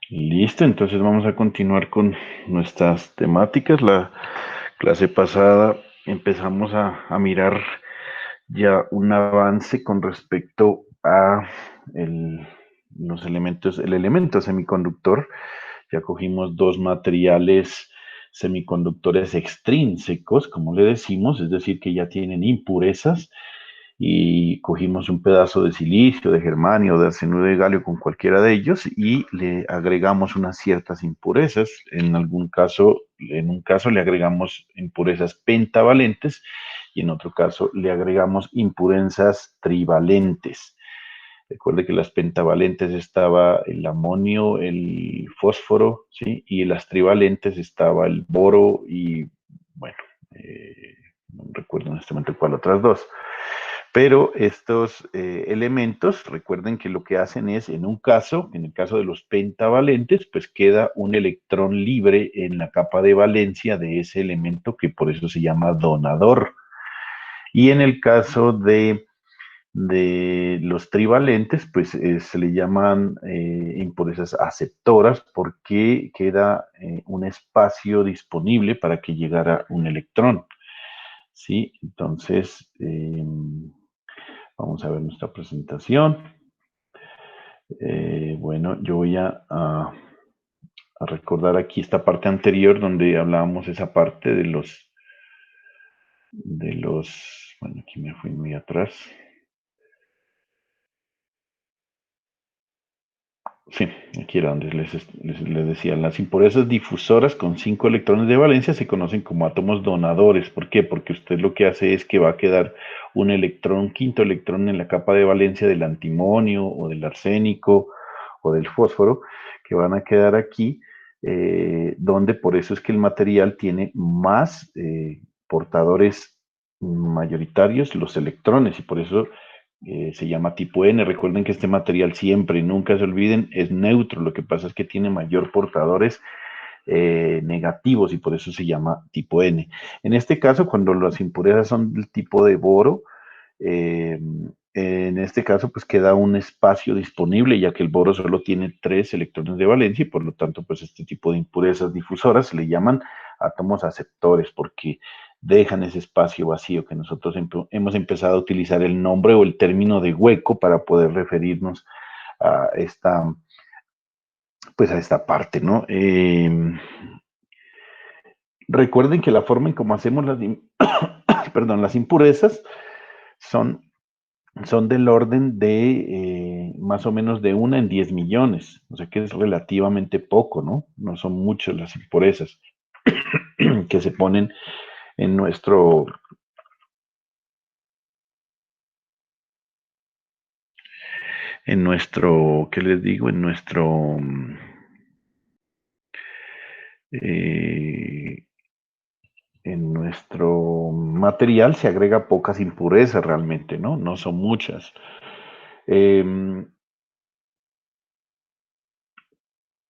Listo, entonces vamos a continuar con nuestras temáticas. La clase pasada empezamos a mirar ya un avance con respecto a el, los elementos, el elemento semiconductor. Ya cogimos dos materiales semiconductores extrínsecos, como le decimos, es decir, que ya tienen impurezas y cogimos un pedazo de silicio, de germanio, de arsenuro de galio con cualquiera de ellos y le agregamos unas ciertas impurezas. En un caso le agregamos impurezas pentavalentes y en otro caso le agregamos impurezas trivalentes. Recuerde que las pentavalentes estaba el amonio, el fósforo, ¿sí? Y en las trivalentes estaba el boro y, bueno, no recuerdo en este momento cuál otras dos. Pero estos elementos, recuerden que lo que hacen es, en el caso de los pentavalentes, pues queda un electrón libre en la capa de valencia de ese elemento que por eso se llama donador. Y en el caso de los trivalentes, pues se le llaman impurezas aceptoras porque queda un espacio disponible para que llegara un electrón. ¿Sí? Entonces, vamos a ver nuestra presentación. Bueno, yo voy a recordar aquí esta parte anterior donde hablábamos esa parte bueno, aquí me fui muy atrás. Sí, aquí era donde les decía, las impurezas difusoras con 5 electrones de valencia se conocen como átomos donadores. ¿Por qué? Porque usted lo que hace es que va a quedar un electrón, quinto electrón en la capa de valencia del antimonio o del arsénico o del fósforo, que van a quedar aquí, donde por eso es que el material tiene más portadores mayoritarios, los electrones, y por eso se llama tipo N. Recuerden que este material siempre, nunca se olviden, es neutro. Lo que pasa es que tiene mayor portadores negativos y por eso se llama tipo N. En este caso, cuando las impurezas son del tipo de boro, eh, en este caso, pues queda un espacio disponible, ya que el boro solo tiene 3 electrones de valencia y por lo tanto, pues este tipo de impurezas difusoras se le llaman átomos aceptores porque dejan ese espacio vacío que nosotros hemos empezado a utilizar el nombre o el término de hueco para poder referirnos a esta, pues a esta parte, ¿no? Recuerden que la forma en cómo hacemos perdón, las impurezas son son del orden de más o menos de 1 en 10 millones, o sea que es relativamente poco, ¿no? No son muchas las impurezas que se ponen en ¿qué les digo? Eh, en nuestro material se agrega pocas impurezas realmente, ¿no? No son muchas. Eh,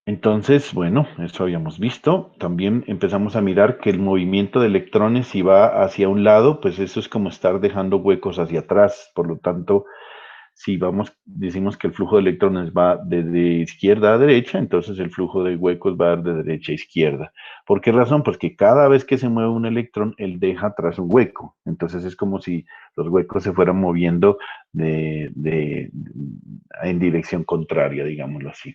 Entonces, bueno, eso habíamos visto. También empezamos a mirar que el movimiento de electrones, si va hacia un lado, pues eso es como estar dejando huecos hacia atrás. Por lo tanto, si decimos que el flujo de electrones va de izquierda a derecha, entonces el flujo de huecos va de derecha a izquierda. ¿Por qué razón? Porque cada vez que se mueve un electrón, él deja atrás un hueco. Entonces es como si los huecos se fueran moviendo en dirección contraria, digámoslo así.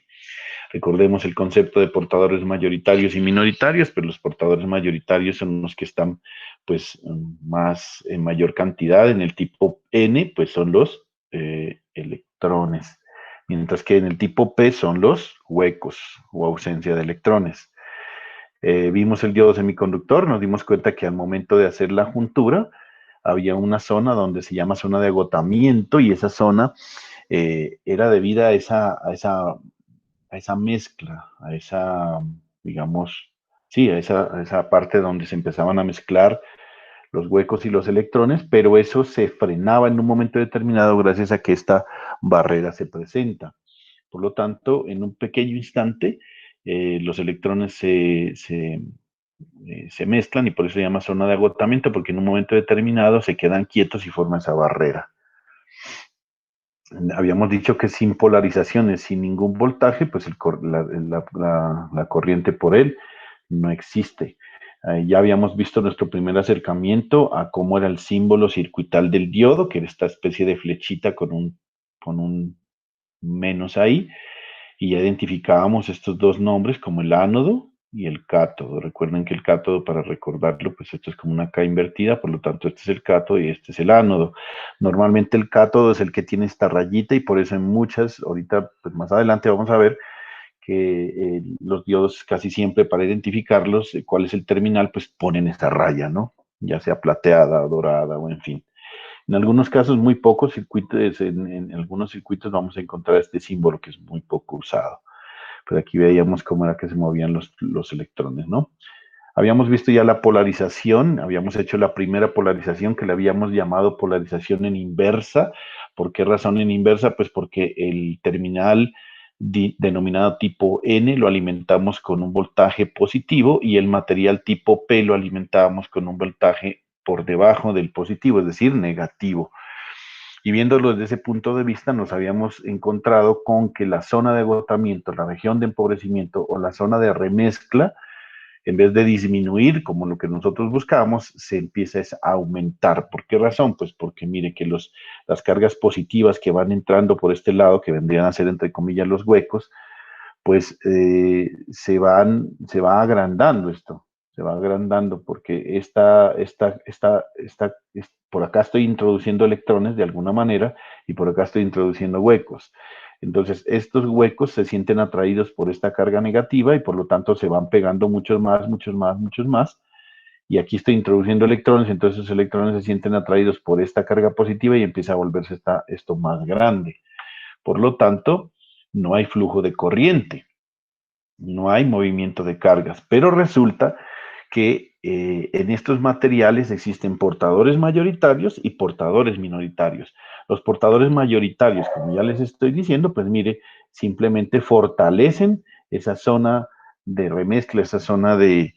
Recordemos el concepto de portadores mayoritarios y minoritarios, pero los portadores mayoritarios son los que están pues más en mayor cantidad. En el tipo N, pues son los electrones, mientras que en el tipo P son los huecos o ausencia de electrones. Vimos el diodo semiconductor, nos dimos cuenta que al momento de hacer la juntura había una zona donde se llama zona de agotamiento y esa zona era debida a esa mezcla, a esa, digamos, sí, a esa parte donde se empezaban a mezclar los huecos y los electrones, pero eso se frenaba en un momento determinado gracias a que esta barrera se presenta. Por lo tanto, en un pequeño instante, los electrones se mezclan y por eso se llama zona de agotamiento, porque en un momento determinado se quedan quietos y forma esa barrera. habíamos dicho que sin polarizaciones, sin ningún voltaje, pues la corriente por él no existe. Ya habíamos visto nuestro primer acercamiento a cómo era el símbolo circuital del diodo, que era esta especie de flechita con un menos ahí, y ya identificábamos estos dos nombres como el ánodo y el cátodo. Recuerden que el cátodo, para recordarlo, pues esto es como una K invertida, por lo tanto este es el cátodo y este es el ánodo. Normalmente el cátodo es el que tiene esta rayita y por eso en muchas, ahorita pues más adelante vamos a ver que los diodos casi siempre para identificarlos, cuál es el terminal, pues ponen esta raya, ¿no? Ya sea plateada, dorada o en fin. En algunos casos, muy pocos circuitos, en algunos circuitos vamos a encontrar este símbolo que es muy poco usado. Pero aquí veíamos cómo era que se movían los electrones, ¿no? Habíamos visto ya la polarización, habíamos hecho la primera polarización que le habíamos llamado polarización en inversa. ¿Por qué razón en inversa? Pues porque el terminal denominado tipo N lo alimentamos con un voltaje positivo y el material tipo P lo alimentábamos con un voltaje por debajo del positivo, es decir, negativo. Y viéndolo desde ese punto de vista, nos habíamos encontrado con que la zona de agotamiento, la región de empobrecimiento o la zona de remezcla, en vez de disminuir como lo que nosotros buscábamos, se empieza a aumentar. ¿Por qué razón? Pues porque mire que las cargas positivas que van entrando por este lado, que vendrían a ser entre comillas los huecos, pues se va agrandando esto, se va agrandando porque por acá estoy introduciendo electrones de alguna manera y por acá estoy introduciendo huecos. Entonces, estos huecos se sienten atraídos por esta carga negativa y por lo tanto se van pegando muchos más, muchos más, muchos más. Y aquí estoy introduciendo electrones, entonces esos electrones se sienten atraídos por esta carga positiva y empieza a volverse esto más grande. Por lo tanto, no hay flujo de corriente, no hay movimiento de cargas, pero resulta que en estos materiales existen portadores mayoritarios y portadores minoritarios. Los portadores mayoritarios, como ya les estoy diciendo, pues mire, simplemente fortalecen esa zona de remezcla, esa zona de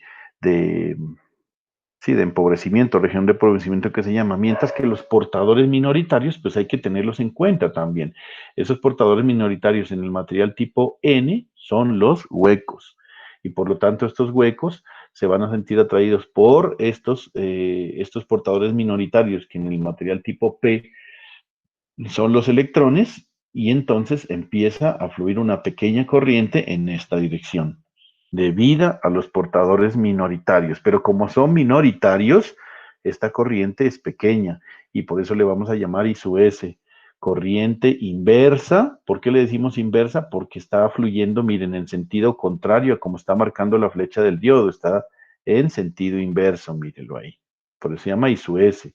sí, de empobrecimiento, región de empobrecimiento que se llama, mientras que los portadores minoritarios, pues hay que tenerlos en cuenta también. Esos portadores minoritarios en el material tipo N son los huecos, y por lo tanto estos huecos se van a sentir atraídos por estos portadores minoritarios, que en el material tipo P son los electrones, y entonces empieza a fluir una pequeña corriente en esta dirección, debido a los portadores minoritarios. Pero como son minoritarios, esta corriente es pequeña y por eso le vamos a llamar I sub S. Corriente inversa. ¿Por qué le decimos inversa? Porque está fluyendo, miren, en sentido contrario a como está marcando la flecha del diodo. Está en sentido inverso, mírenlo ahí. Por eso se llama I sub S,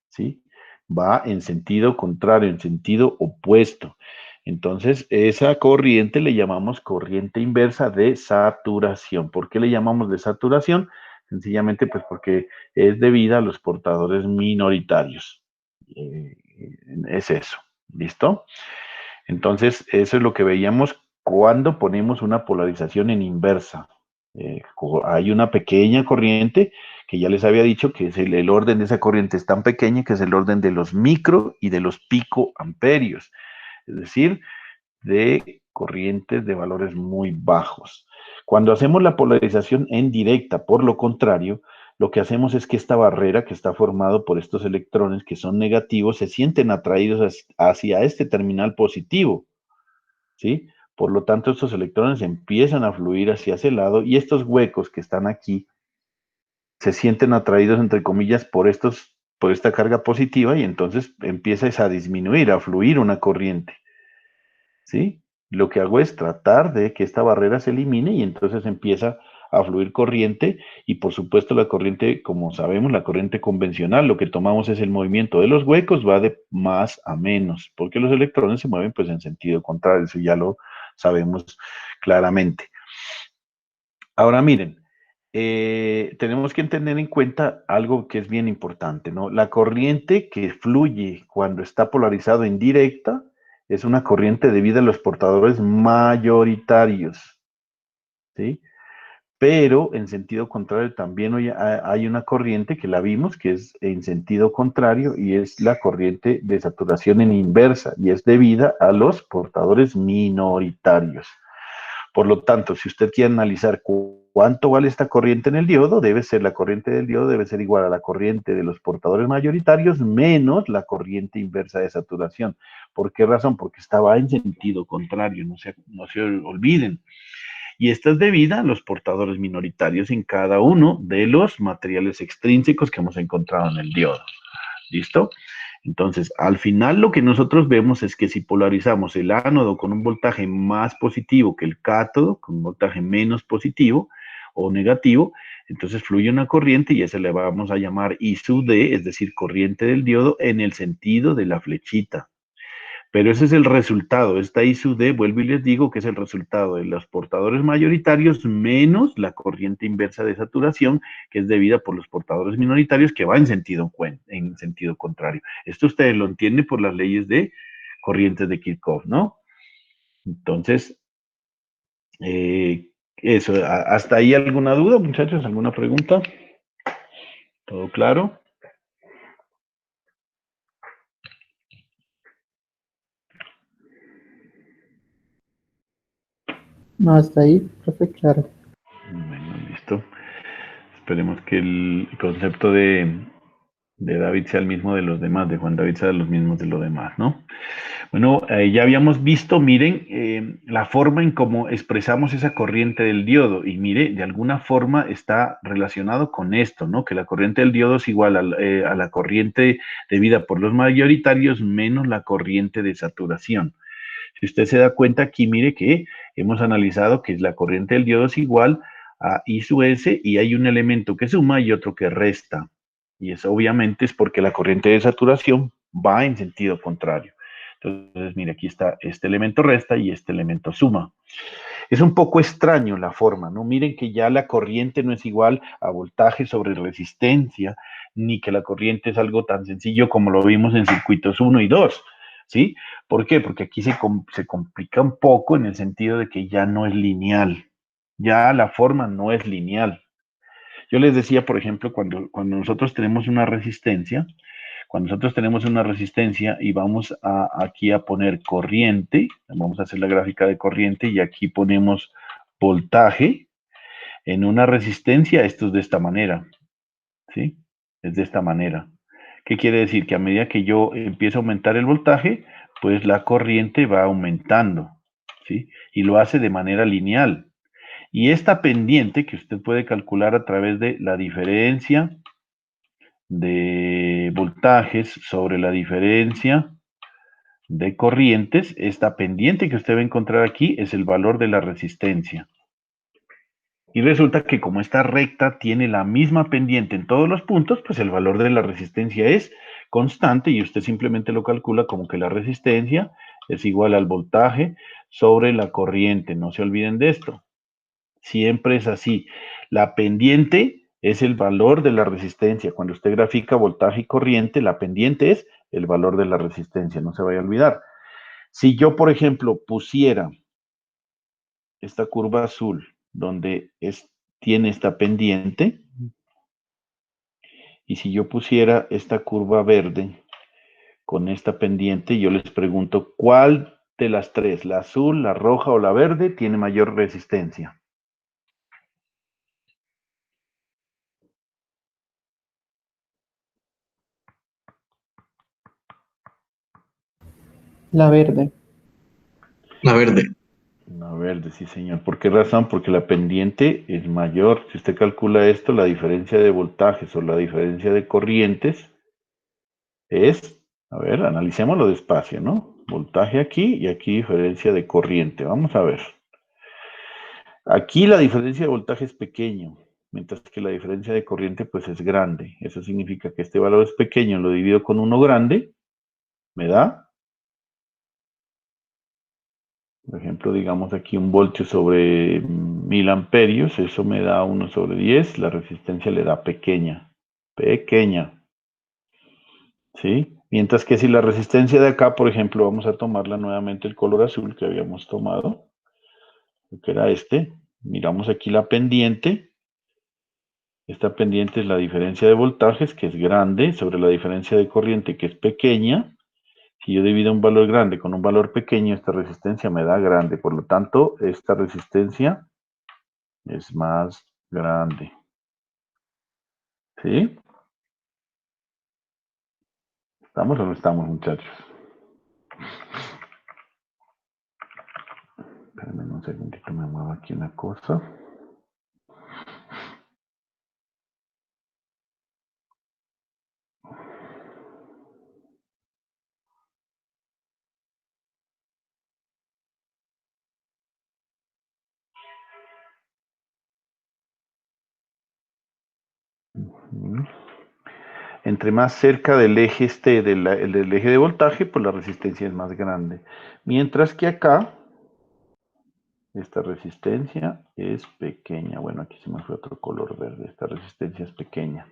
¿sí? Va en sentido contrario, en sentido opuesto. Entonces, esa corriente le llamamos corriente inversa de saturación. ¿Por qué le llamamos de saturación? Sencillamente, pues porque es debida a los portadores minoritarios. Eh, es eso. ¿Listo? Entonces, eso es lo que veíamos cuando ponemos una polarización en inversa. Hay una pequeña corriente que ya les había dicho que el orden de esa corriente es tan pequeña que es el orden de los micro y de los picoamperios, es decir, de corrientes de valores muy bajos. Cuando hacemos la polarización en directa, por lo contrario, lo que hacemos es que esta barrera que está formada por estos electrones que son negativos se sienten atraídos hacia este terminal positivo, ¿sí? Por lo tanto, estos electrones empiezan a fluir hacia ese lado y estos huecos que están aquí se sienten atraídos, entre comillas, por esta carga positiva y entonces empieza a disminuir, a fluir una corriente, ¿sí? Lo que hago es tratar de que esta barrera se elimine y entonces empieza a fluir corriente y por supuesto la corriente, como sabemos, la corriente convencional, lo que tomamos es el movimiento de los huecos, va de más a menos, porque los electrones se mueven pues en sentido contrario, eso ya lo sabemos claramente. Ahora miren, tenemos que tener en cuenta algo que es bien importante, ¿no? La corriente que fluye cuando está polarizado en directa es una corriente debida a los portadores mayoritarios, ¿sí? pero en sentido contrario también hay una corriente que la vimos, que es en sentido contrario, y es la corriente de saturación en inversa, y es debida a los portadores minoritarios. Por lo tanto, si usted quiere analizar cuánto vale esta corriente en el diodo, la corriente del diodo debe ser igual a la corriente de los portadores mayoritarios menos la corriente inversa de saturación. ¿Por qué razón? Porque estaba en sentido contrario, no se olviden. Y esta es debida a los portadores minoritarios en cada uno de los materiales extrínsecos que hemos encontrado en el diodo. ¿Listo? Entonces, al final lo que nosotros vemos es que si polarizamos el ánodo con un voltaje más positivo que el cátodo, con un voltaje menos positivo o negativo, entonces fluye una corriente y esa le vamos a llamar I sub D, es decir, corriente del diodo en el sentido de la flechita. Pero ese es el resultado. Esta I sub D, vuelvo y les digo que es el resultado de los portadores mayoritarios menos la corriente inversa de saturación, que es debida por los portadores minoritarios, que va en sentido contrario. Esto ustedes lo entienden por las leyes de corrientes de Kirchhoff, ¿no? Entonces, eso, ¿hasta ahí alguna duda, muchachos? ¿Alguna pregunta? ¿Todo claro? No, hasta ahí, profe, claro. Bueno, listo. Esperemos que el concepto de David sea el mismo de los demás, de Juan David sea los mismos de los demás, ¿no? Bueno, ya habíamos visto, miren, la forma en cómo expresamos esa corriente del diodo, y mire, de alguna forma está relacionado con esto, ¿no? Que la corriente del diodo es igual a la corriente debida por los mayoritarios menos la corriente de saturación. Si usted se da cuenta aquí, mire que hemos analizado que la corriente del diodo es igual a I sub S y hay un elemento que suma y otro que resta. Y eso obviamente es porque la corriente de saturación va en sentido contrario. Entonces, mire, aquí está este elemento resta y este elemento suma. Es un poco extraño la forma, ¿no? Miren que ya la corriente no es igual a voltaje sobre resistencia, ni que la corriente es algo tan sencillo como lo vimos en circuitos 1 y 2, ¿sí? ¿Por qué? Porque aquí se complica un poco en el sentido de que ya no es lineal, ya la forma no es lineal. Yo les decía, por ejemplo, cuando nosotros tenemos una resistencia, cuando nosotros tenemos una resistencia y vamos aquí a poner corriente, vamos a hacer la gráfica de corriente y aquí ponemos voltaje en una resistencia, esto es de esta manera, ¿sí? Es de esta manera. ¿Qué quiere decir? Que a medida que yo empiezo a aumentar el voltaje, pues la corriente va aumentando, ¿sí? Y lo hace de manera lineal. Y esta pendiente que usted puede calcular a través de la diferencia de voltajes sobre la diferencia de corrientes, esta pendiente que usted va a encontrar aquí es el valor de la resistencia. Y resulta que como esta recta tiene la misma pendiente en todos los puntos, pues el valor de la resistencia es constante y usted simplemente lo calcula como que la resistencia es igual al voltaje sobre la corriente. No se olviden de esto. Siempre es así. La pendiente es el valor de la resistencia. Cuando usted grafica voltaje y corriente, la pendiente es el valor de la resistencia. No se vaya a olvidar. Si yo, por ejemplo, pusiera esta curva azul, donde tiene esta pendiente, y si yo pusiera esta curva verde con esta pendiente, yo les pregunto, ¿cuál de las tres, la azul, la roja o la verde, tiene mayor resistencia? La verde. La verde. La verde, sí, señor. ¿Por qué razón? Porque la pendiente es mayor. Si usted calcula esto, la diferencia de voltajes o la diferencia de corrientes es, a ver, analicémoslo despacio, ¿no? Voltaje aquí y aquí diferencia de corriente. Vamos a ver. Aquí la diferencia de voltaje es pequeño, mientras que la diferencia de corriente pues es grande. Eso significa que este valor es pequeño, lo divido con uno grande, me da, por ejemplo, digamos aquí un voltio sobre 1000 amperios, eso me da 1 sobre 10, la resistencia le da pequeña, pequeña, ¿sí? Mientras que si la resistencia de acá, por ejemplo, vamos a tomarla nuevamente el color azul que habíamos tomado, que era este, Miramos aquí la pendiente. Esta pendiente es la diferencia de voltajes, que es grande, sobre la diferencia de corriente, que es pequeña. Si yo divido un valor grande con un valor pequeño, esta resistencia me da grande. Por lo tanto, esta resistencia es más grande. ¿Sí? ¿Estamos o no estamos, muchachos? Espérenme un segundito, me muevo aquí una cosa. Entre más cerca del eje del eje de voltaje, pues la resistencia es más grande. Mientras que acá, esta resistencia es pequeña. Bueno, aquí se me fue otro color verde. Esta resistencia es pequeña.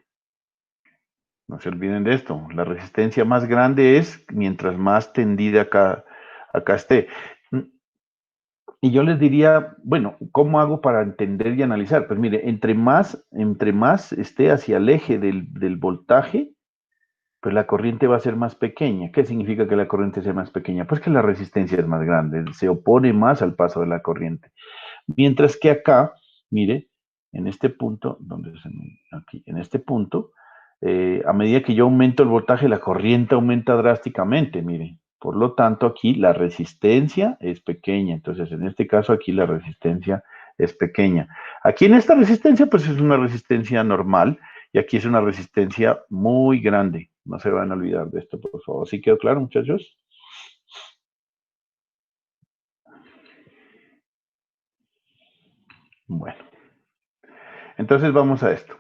No se olviden de esto. La resistencia más grande es mientras más tendida acá esté. Y yo les diría, bueno, ¿cómo hago para entender y analizar? Pues mire, entre más esté hacia el eje del voltaje, pues la corriente va a ser más pequeña. ¿Qué significa que la corriente sea más pequeña? Pues que la resistencia es más grande, se opone más al paso de la corriente. Mientras que acá, mire, en este punto, aquí, en este punto, a medida que yo aumento el voltaje, la corriente aumenta drásticamente, mire. Por lo tanto, aquí la resistencia es pequeña. Entonces, en este caso, aquí la resistencia es pequeña. Aquí en esta resistencia, pues es una resistencia normal y aquí es una resistencia muy grande. No se van a olvidar de esto, por favor. ¿Sí quedó claro, muchachos? Bueno, entonces vamos a esto.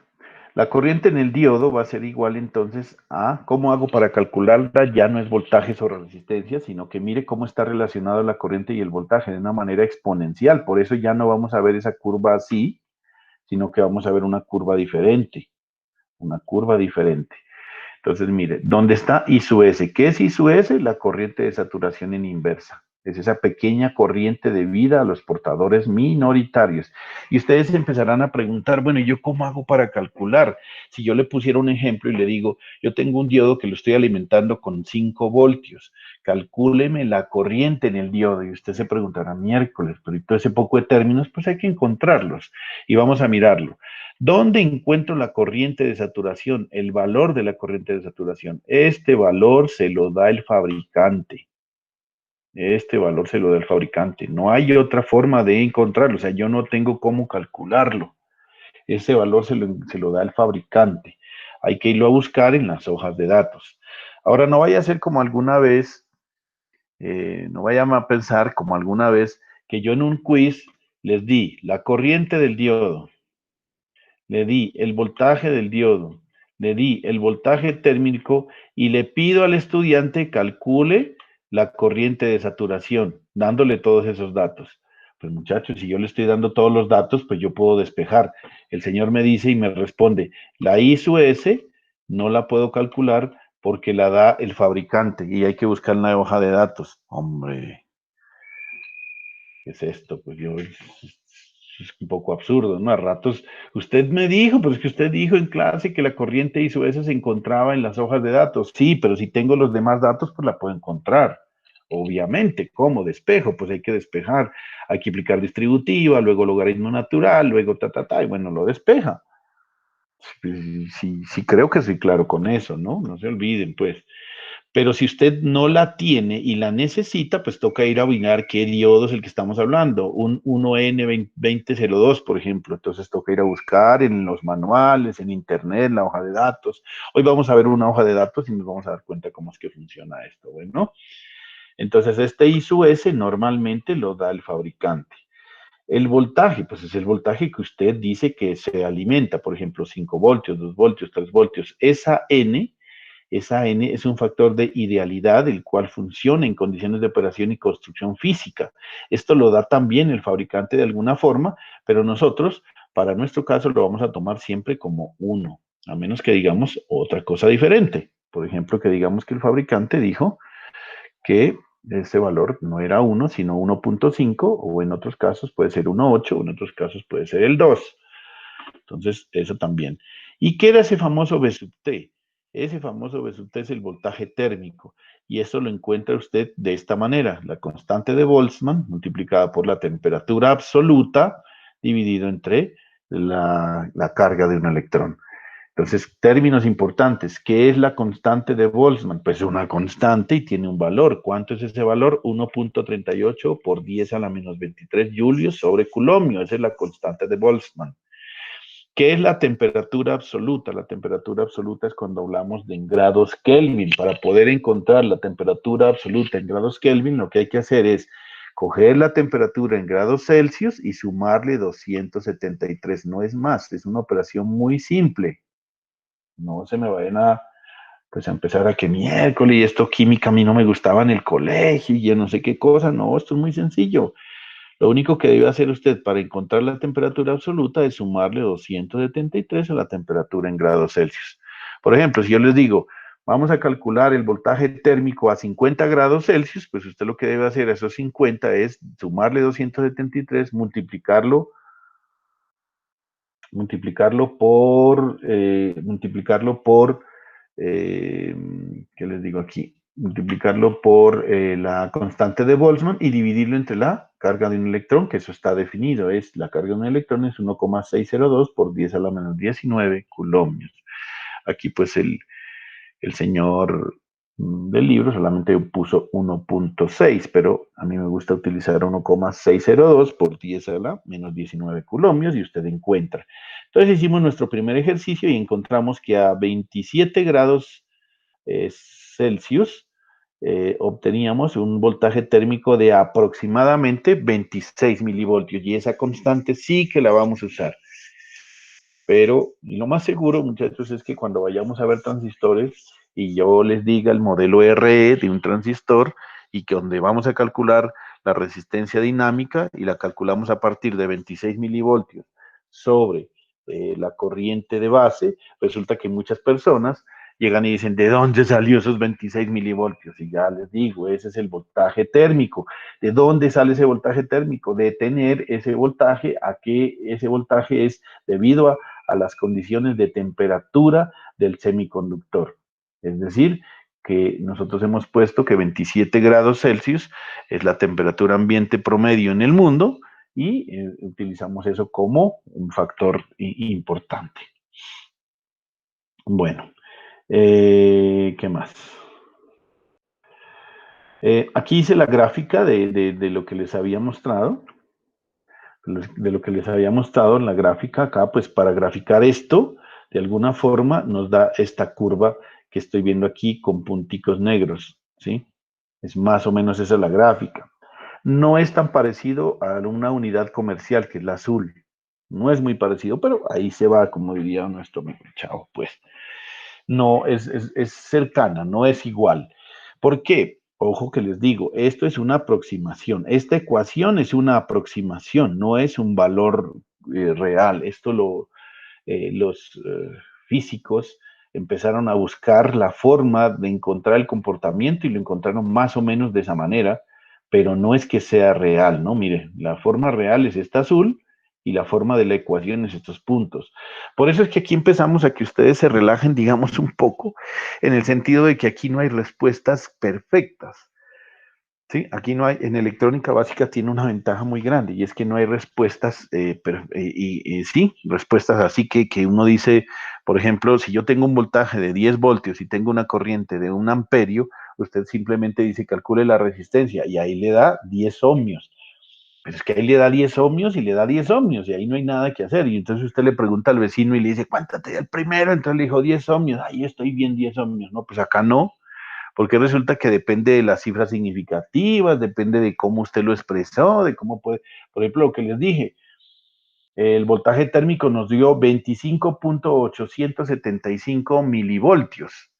La corriente en el diodo va a ser igual entonces a, ¿cómo hago para calcularla? Ya no es voltaje sobre resistencia, sino que mire cómo está relacionado la corriente y el voltaje de una manera exponencial. Por eso ya no vamos a ver esa curva así, sino que vamos a ver una curva diferente. Una curva diferente. Entonces, mire, ¿dónde está I sub S? ¿Qué es I sub S? La corriente de saturación en inversa. Es esa pequeña corriente de vida a los portadores minoritarios. Y ustedes empezarán a preguntar, bueno, ¿y yo cómo hago para calcular? Si yo le pusiera un ejemplo y le digo, yo tengo un diodo que lo estoy alimentando con 5 voltios, calcúleme la corriente en el diodo. Y usted se preguntará, miércoles, pero y todo ese poco de términos, pues hay que encontrarlos. Y vamos a mirarlo. ¿Dónde encuentro la corriente de saturación? El valor de la corriente de saturación. Este valor se lo da el fabricante. Este valor se lo da el fabricante. No hay otra forma de encontrarlo. O sea, yo no tengo cómo calcularlo. Ese valor se lo da el fabricante. Hay que irlo a buscar en las hojas de datos. Ahora, no vaya a ser como alguna vez, no vayan a pensar como alguna vez que yo en un quiz les di la corriente del diodo, le di el voltaje del diodo, le di el voltaje térmico y le pido al estudiante calcule la corriente de saturación, dándole todos esos datos. Pues muchachos, si yo le estoy dando todos los datos, pues yo puedo despejar. El señor me dice y me responde, la I sub S no la puedo calcular porque la da el fabricante y hay que buscar en la hoja de datos. Hombre, ¿qué es esto? Pues yo, es un poco absurdo, ¿no? A ratos, usted me dijo, pero es que usted dijo en clase que la corriente ISO S se encontraba en las hojas de datos. Sí, pero si tengo los demás datos, pues la puedo encontrar. Obviamente, ¿cómo? Despejo, pues hay que despejar, hay que aplicar distributiva, luego logaritmo natural, luego y bueno, lo despeja. Sí, sí, creo que soy claro con eso, ¿no? No se olviden, pues. Pero si usted no la tiene y la necesita, pues toca ir a mirar qué diodo es el que estamos hablando. Un 1N2002, por ejemplo. Entonces toca ir a buscar en los manuales, en internet, en la hoja de datos. Hoy vamos a ver una hoja de datos y nos vamos a dar cuenta cómo es que funciona esto. Bueno, entonces este I sub S normalmente lo da el fabricante. El voltaje, pues es el voltaje que usted dice que se alimenta, por ejemplo, 5 voltios, 2 voltios, 3 voltios. Esa N es un factor de idealidad, el cual funciona en condiciones de operación y construcción física. Esto lo da también el fabricante de alguna forma, pero nosotros, para nuestro caso, lo vamos a tomar siempre como 1, a menos que digamos otra cosa diferente. Por ejemplo, que digamos que el fabricante dijo que ese valor no era 1, sino 1.5, o en otros casos puede ser 1.8, o en otros casos puede ser el 2. Entonces, eso también. ¿Y qué era ese famoso V sub T? Ese famoso V sub T es el voltaje térmico, y eso lo encuentra usted de esta manera: la constante de Boltzmann multiplicada por la temperatura absoluta dividido entre la carga de un electrón. Entonces, términos importantes: ¿qué es la constante de Boltzmann? Pues una constante y tiene un valor. ¿Cuánto es ese valor? 1.38 por 10 a la menos 23 julios sobre culomio. Esa es la constante de Boltzmann. ¿Qué es la temperatura absoluta? La temperatura absoluta es cuando hablamos de en grados Kelvin. Para poder encontrar la temperatura absoluta en grados Kelvin, lo que hay que hacer es coger la temperatura en grados Celsius y sumarle 273. No es más, es una operación muy simple. No se me vayan a, pues, a empezar a que miércoles, y esto química a mí no me gustaba en el colegio y yo no sé qué cosa. No, esto es muy sencillo. Lo único que debe hacer usted para encontrar la temperatura absoluta es sumarle 273 a la temperatura en grados Celsius. Por ejemplo, si yo les digo, vamos a calcular el voltaje térmico a 50 grados Celsius, pues usted lo que debe hacer a esos 50 es sumarle 273, multiplicarlo por, ¿qué les digo aquí? Multiplicarlo por la constante de Boltzmann y dividirlo entre la carga de un electrón, que eso está definido. La carga de un electrón es 1,602 por 10 a la menos 19 coulombs. Aquí pues el señor del libro solamente puso 1.6, pero a mí me gusta utilizar 1,602 por 10 a la menos 19 coulombs y usted encuentra. Entonces hicimos nuestro primer ejercicio y encontramos que a 27 grados Celsius obteníamos un voltaje térmico de aproximadamente 26 milivoltios, y esa constante sí que la vamos a usar. Pero lo más seguro, muchachos, es que cuando vayamos a ver transistores y yo les diga el modelo RE de un transistor, y que donde vamos a calcular la resistencia dinámica y la calculamos a partir de 26 milivoltios sobre la corriente de base, resulta que muchas personas llegan y dicen, ¿de dónde salió esos 26 milivoltios? Y ya les digo, ese es el voltaje térmico. ¿De dónde sale ese voltaje térmico? De tener ese voltaje, a que ese voltaje es debido a las condiciones de temperatura del semiconductor. Es decir, que nosotros hemos puesto que 27 grados Celsius es la temperatura ambiente promedio en el mundo, y utilizamos eso como un factor importante. Bueno, ¿qué más? Aquí hice la gráfica de lo que les había mostrado. De lo que les había mostrado en la gráfica acá, pues para graficar esto, de alguna forma nos da esta curva que estoy viendo aquí con punticos negros, ¿sí? Es más o menos esa la gráfica. No es tan parecido a una unidad comercial, que es la azul. No es muy parecido, pero ahí se va, como diría nuestro amigo Chavo, pues. No, es cercana, no es igual. ¿Por qué? Ojo que les digo, esto es una aproximación. Esta ecuación es una aproximación, no es un valor real. Esto los físicos empezaron a buscar la forma de encontrar el comportamiento y lo encontraron más o menos de esa manera, pero no es que sea real, ¿no? Mire, la forma real es esta azul y la forma de la ecuación es estos puntos. Por eso es que aquí empezamos a que ustedes se relajen, digamos, un poco, en el sentido de que aquí no hay respuestas perfectas. Sí, aquí no hay, en electrónica básica tiene una ventaja muy grande, y es que no hay respuestas, sí, respuestas así que uno dice, por ejemplo, si yo tengo un voltaje de 10 voltios y tengo una corriente de 1 amperio, usted simplemente dice, calcule la resistencia, y ahí le da 10 ohmios. Pero es que ahí le da 10 ohmios y le da 10 ohmios, y ahí no hay nada que hacer. Y entonces usted le pregunta al vecino y le dice, ¿cuánto te da el primero? Entonces le dijo 10 ohmios, ahí estoy bien, 10 ohmios. No, pues acá no, porque resulta que depende de las cifras significativas, depende de cómo usted lo expresó, de cómo puede, por ejemplo, lo que les dije, el voltaje térmico nos dio 25.875 milivoltios,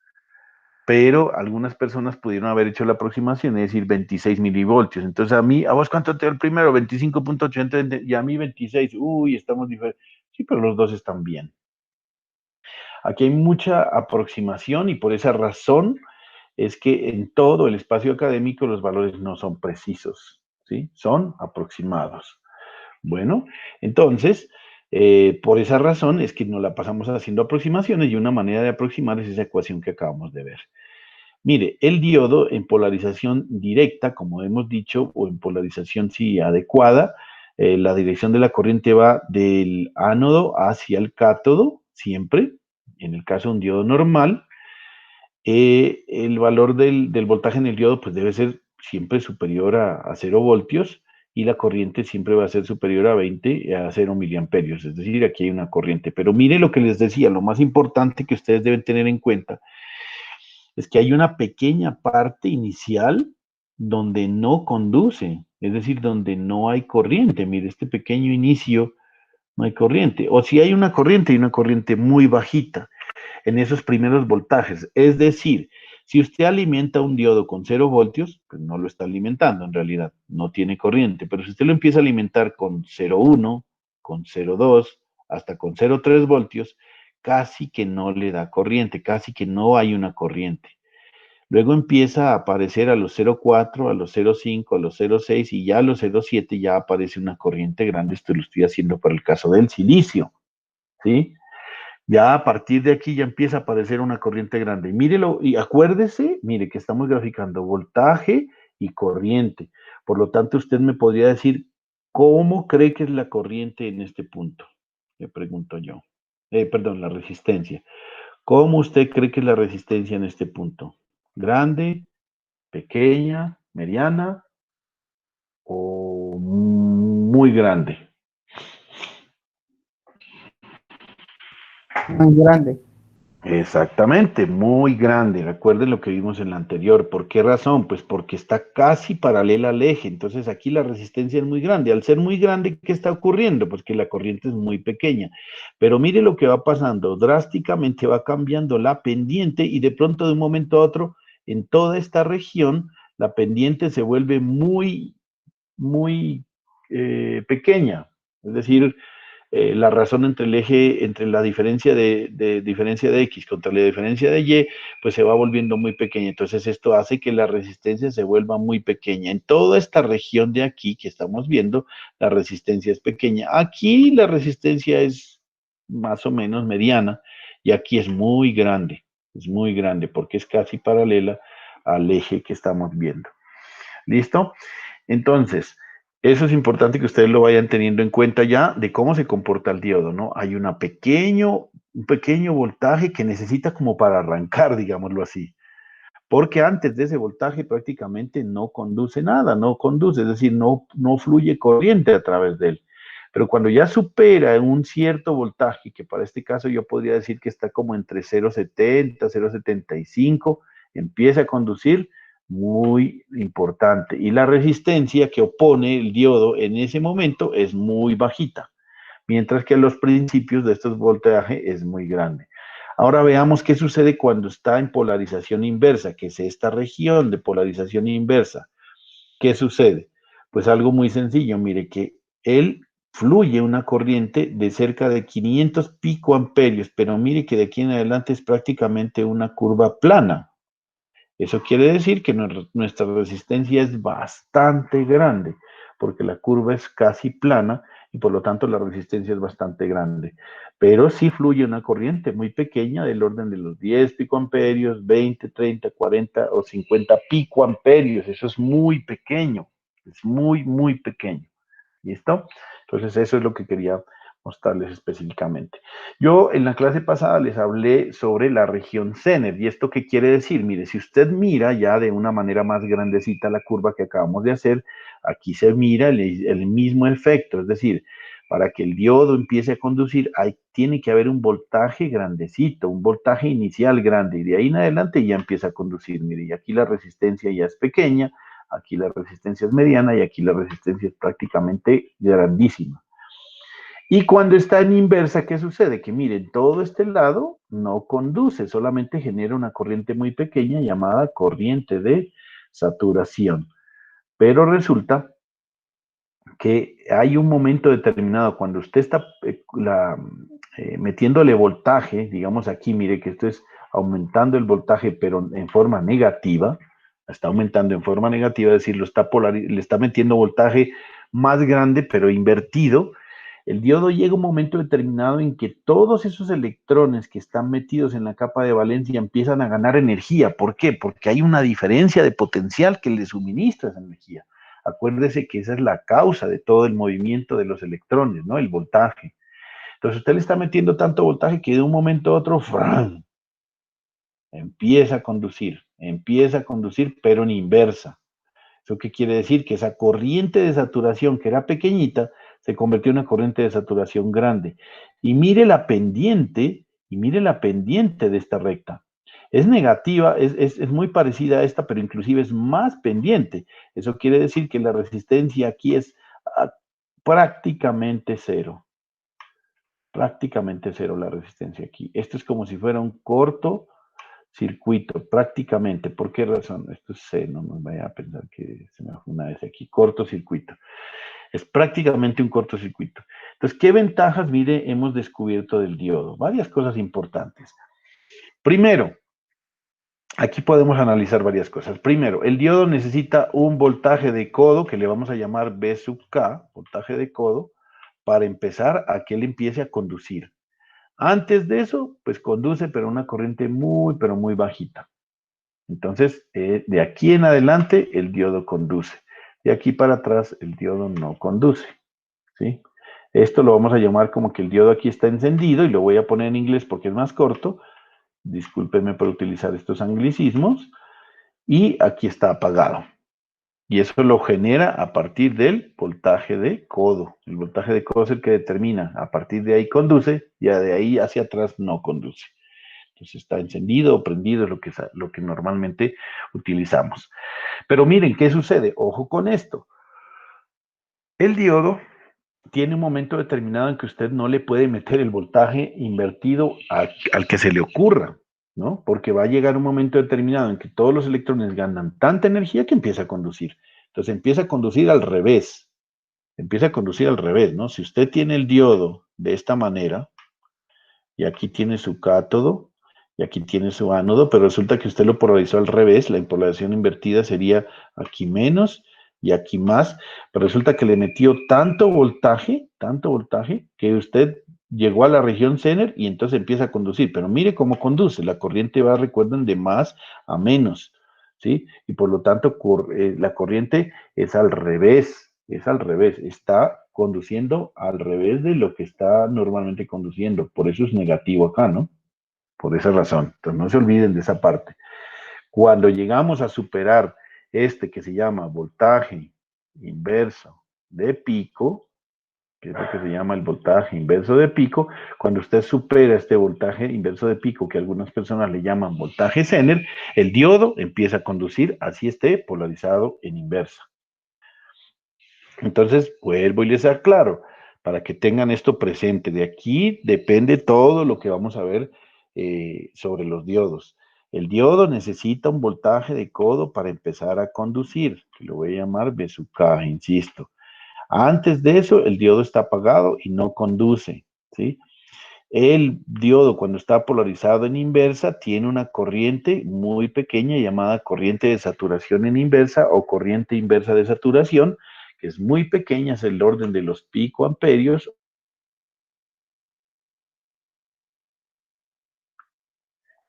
pero algunas personas pudieron haber hecho la aproximación y decir 26 milivoltios. Entonces ¿a vos cuánto te dio el primero? 25.8, y a mí 26, uy, estamos diferentes. Sí, pero los dos están bien. Aquí hay mucha aproximación, y por esa razón es que en todo el espacio académico los valores no son precisos, ¿sí? Son aproximados. Bueno, entonces, por esa razón es que nos la pasamos haciendo aproximaciones y una manera de aproximar es esa ecuación que acabamos de ver. Mire, el diodo en polarización directa, como hemos dicho, o en polarización sí adecuada, la dirección de la corriente va del ánodo hacia el cátodo, siempre. En el caso de un diodo normal, el valor del voltaje en el diodo pues debe ser siempre superior a 0 voltios y la corriente siempre va a ser superior a 20 a 0 miliamperios. Es decir, aquí hay una corriente. Pero mire lo que les decía, lo más importante que ustedes deben tener en cuenta es que hay una pequeña parte inicial donde no conduce, es decir, donde no hay corriente. Mire, este pequeño inicio no hay corriente. O si hay una corriente muy bajita en esos primeros voltajes. Es decir, si usted alimenta un diodo con 0 voltios, pues no lo está alimentando en realidad, no tiene corriente. Pero si usted lo empieza a alimentar con 0,1, con 0,2, hasta con 0,3 voltios, casi que no le da corriente, casi que no hay una corriente. Luego empieza a aparecer a los 0,4, a los 0,5, a los 0,6 y ya a los 0,7 ya aparece una corriente grande. Esto lo estoy haciendo para el caso del silicio, ¿sí? Ya a partir de aquí ya empieza a aparecer una corriente grande. Y mírelo, y acuérdese, mire que estamos graficando voltaje y corriente. Por lo tanto, usted me podría decir, ¿cómo cree que es la corriente en este punto? Le pregunto yo. Perdón, la resistencia. ¿Cómo usted cree que es la resistencia en este punto? ¿Grande, pequeña, mediana o muy grande? Muy grande. Exactamente, muy grande. Recuerden lo que vimos en la anterior. ¿Por qué razón? Pues porque está casi paralela al eje. Entonces aquí la resistencia es muy grande. Al ser muy grande, ¿qué está ocurriendo? Pues que la corriente es muy pequeña. Pero mire lo que va pasando. Drásticamente va cambiando la pendiente y de pronto de un momento a otro, en toda esta región, la pendiente se vuelve muy pequeña. Es decir, la razón entre el eje, entre la diferencia diferencia de X contra la diferencia de Y, pues se va volviendo muy pequeña. Entonces esto hace que la resistencia se vuelva muy pequeña. En toda esta región de aquí que estamos viendo, la resistencia es pequeña. Aquí la resistencia es más o menos mediana y aquí es muy grande porque es casi paralela al eje que estamos viendo. ¿Listo? Entonces, eso es importante que ustedes lo vayan teniendo en cuenta ya de cómo se comporta el diodo, ¿no? Hay un pequeño voltaje que necesita como para arrancar, digámoslo así. Porque antes de ese voltaje prácticamente no conduce nada, no conduce, es decir, no fluye corriente a través de él. Pero cuando ya supera un cierto voltaje, que para este caso yo podría decir que está como entre 0,70, 0,75, empieza a conducir, muy importante. Y la resistencia que opone el diodo en ese momento es muy bajita, mientras que a los principios de estos voltajes es muy grande. Ahora veamos qué sucede cuando está en polarización inversa, que es esta región de polarización inversa. ¿Qué sucede? Pues algo muy sencillo, mire que él fluye una corriente de cerca de 500 picoamperios, pero mire que de aquí en adelante es prácticamente una curva plana. Eso quiere decir que nuestra resistencia es bastante grande, porque la curva es casi plana y por lo tanto la resistencia es bastante grande. Pero sí fluye una corriente muy pequeña del orden de los 10 picoamperios, 20, 30, 40 o 50 picoamperios. Eso es muy pequeño, es muy pequeño. ¿Listo? Entonces eso es lo que quería mostrarles específicamente. Yo en la clase pasada les hablé sobre la región Zener. ¿Y esto qué quiere decir? Mire, si usted mira ya de una manera más grandecita la curva que acabamos de hacer, aquí se mira el mismo efecto. Es decir, para que el diodo empiece a conducir, tiene que haber un voltaje grandecito, un voltaje inicial grande. Y de ahí en adelante ya empieza a conducir. Mire, y aquí la resistencia ya es pequeña, aquí la resistencia es mediana y aquí la resistencia es prácticamente grandísima. Y cuando está en inversa, ¿qué sucede? Que miren, todo este lado no conduce, solamente genera una corriente muy pequeña llamada corriente de saturación. Pero resulta que hay un momento determinado cuando usted está metiéndole voltaje, digamos aquí, mire que esto es aumentando el voltaje, pero en forma negativa, está aumentando en forma negativa, es decir, le está metiendo voltaje más grande, pero invertido. El diodo llega a un momento determinado en que todos esos electrones que están metidos en la capa de valencia empiezan a ganar energía. ¿Por qué? Porque hay una diferencia de potencial que le suministra esa energía. Acuérdese que esa es la causa de todo el movimiento de los electrones, ¿no? El voltaje. Entonces usted le está metiendo tanto voltaje que de un momento a otro, ¡fran!, empieza a conducir, pero en inversa. ¿Eso qué quiere decir? Que esa corriente de saturación que era pequeñita se convirtió en una corriente de saturación grande. Y mire la pendiente de esta recta. Es negativa, es muy parecida a esta, pero inclusive es más pendiente. Eso quiere decir que la resistencia aquí es prácticamente cero. Prácticamente cero la resistencia aquí. Esto es como si fuera un cortocircuito, prácticamente. ¿Por qué razón? Esto es C, no nos vaya a pensar que se me fue una vez aquí. Cortocircuito. Es prácticamente un cortocircuito. Entonces, ¿qué ventajas, mire, hemos descubierto del diodo? Varias cosas importantes. Primero, aquí podemos analizar varias cosas. Primero, el diodo necesita un voltaje de codo que le vamos a llamar B sub K, voltaje de codo, para empezar a que él empiece a conducir. Antes de eso, pues conduce, pero una corriente muy, pero muy bajita. Entonces, de aquí en adelante, el diodo conduce. De aquí para atrás, el diodo no conduce. ¿Sí? Esto lo vamos a llamar como que el diodo aquí está encendido y lo voy a poner en inglés porque es más corto. Discúlpenme por utilizar estos anglicismos. Y aquí está apagado. Y eso lo genera a partir del voltaje de codo. El voltaje de codo es el que determina. A partir de ahí conduce, ya de ahí hacia atrás no conduce. Entonces está encendido o prendido, es lo que normalmente utilizamos. Pero miren, ¿qué sucede? Ojo con esto. El diodo tiene un momento determinado en que usted no le puede meter el voltaje invertido al que se le ocurra, ¿no? Porque va a llegar un momento determinado en que todos los electrones ganan tanta energía que empieza a conducir. Entonces empieza a conducir al revés. Empieza a conducir al revés, ¿no? Si usted tiene el diodo de esta manera, y aquí tiene su cátodo, y aquí tiene su ánodo, pero resulta que usted lo polarizó al revés, la polarización invertida sería aquí menos y aquí más, pero resulta que le metió tanto voltaje, que usted llegó a la región Zener y entonces empieza a conducir, pero mire cómo conduce, la corriente va, recuerden, de más a menos, ¿sí? Y por lo tanto, la corriente es al revés, está conduciendo al revés de lo que está normalmente conduciendo, por eso es negativo acá, ¿no? Por esa razón. Entonces no se olviden de esa parte. Cuando llegamos a superar este que se llama voltaje inverso de pico, que es lo que se llama el voltaje inverso de pico, cuando usted supera este voltaje inverso de pico, que algunas personas le llaman voltaje Zener, el diodo empieza a conducir, así esté polarizado en inversa. Entonces, vuelvo y les aclaro, para que tengan esto presente. De aquí depende todo lo que vamos a ver sobre los diodos. El diodo necesita un voltaje de codo para empezar a conducir, que lo voy a llamar B sub K, insisto. Antes de eso, el diodo está apagado y no conduce, ¿sí? El diodo, cuando está polarizado en inversa, tiene una corriente muy pequeña llamada corriente de saturación en inversa o corriente inversa de saturación, que es muy pequeña, es el orden de los picoamperios.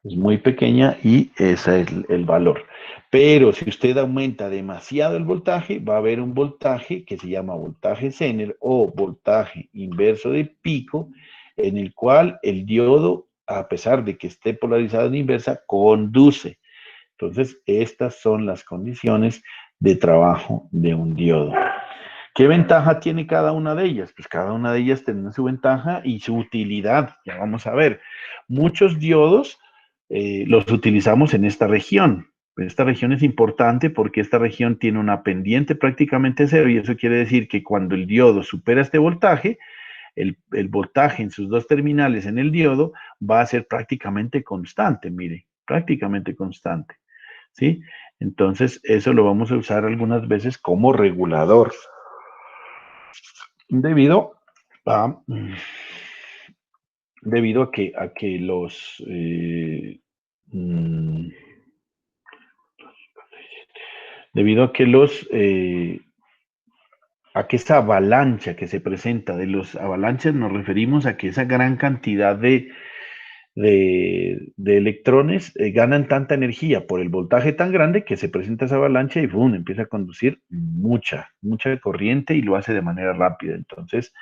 Es muy pequeña y ese es el valor. Pero si usted aumenta demasiado el voltaje, va a haber un voltaje que se llama voltaje Zener o voltaje inverso de pico, en el cual el diodo, a pesar de que esté polarizado en inversa, conduce. Entonces, estas son las condiciones de trabajo de un diodo. ¿Qué ventaja tiene cada una de ellas? Pues cada una de ellas tiene su ventaja y su utilidad. Ya vamos a ver. Muchos diodos los utilizamos en esta región. Esta región es importante porque esta región tiene una pendiente prácticamente cero y eso quiere decir que cuando el diodo supera este voltaje, el voltaje en sus dos terminales en el diodo va a ser prácticamente constante, mire, prácticamente constante, ¿sí? Entonces, eso lo vamos a usar algunas veces como regulador debido a, debido a que los Debido a que a que esa avalancha que se presenta de los avalanchas, nos referimos a que esa gran cantidad de electrones ganan tanta energía por el voltaje tan grande que se presenta esa avalancha y ¡boom! Empieza a conducir mucha corriente y lo hace de manera rápida. Entonces,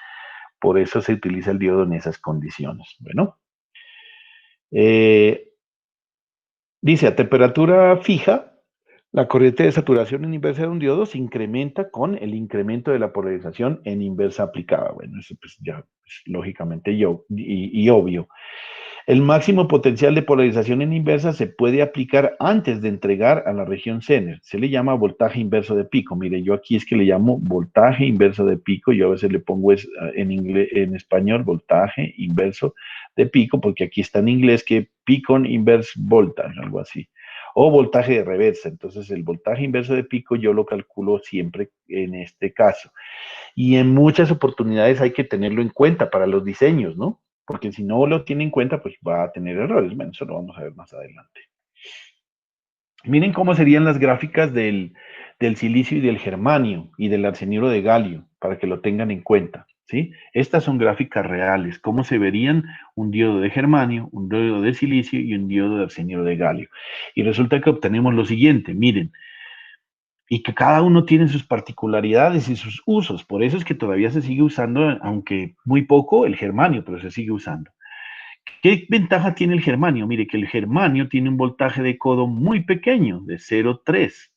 por eso se utiliza el diodo en esas condiciones. Bueno, dice a temperatura fija, la corriente de saturación en inversa de un diodo se incrementa con el incremento de la polarización en inversa aplicada. Bueno, eso pues ya es lógicamente y obvio. El máximo potencial de polarización en inversa se puede aplicar antes de entregar a la región Zener. Se le llama voltaje inverso de pico. Mire, yo aquí es que le llamo voltaje inverso de pico. Yo a veces le pongo en inglés, en español voltaje inverso de pico, porque aquí está en inglés que picon inverse voltage, algo así. O voltaje de reversa. Entonces, el voltaje inverso de pico yo lo calculo siempre en este caso. Y en muchas oportunidades hay que tenerlo en cuenta para los diseños, ¿no? Porque si no lo tiene en cuenta, pues va a tener errores. Bueno, eso lo vamos a ver más adelante. Miren cómo serían las gráficas del silicio y del germanio y del arseniuro de galio, para que lo tengan en cuenta, ¿sí? Estas son gráficas reales, cómo se verían un diodo de germanio, un diodo de silicio y un diodo de arseniuro de galio. Y resulta que obtenemos lo siguiente, miren, y que cada uno tiene sus particularidades y sus usos. Por eso es que todavía se sigue usando, aunque muy poco, el germanio, pero se sigue usando. ¿Qué ventaja tiene el germanio? Mire que el germanio tiene un voltaje de codo muy pequeño, de 0,3.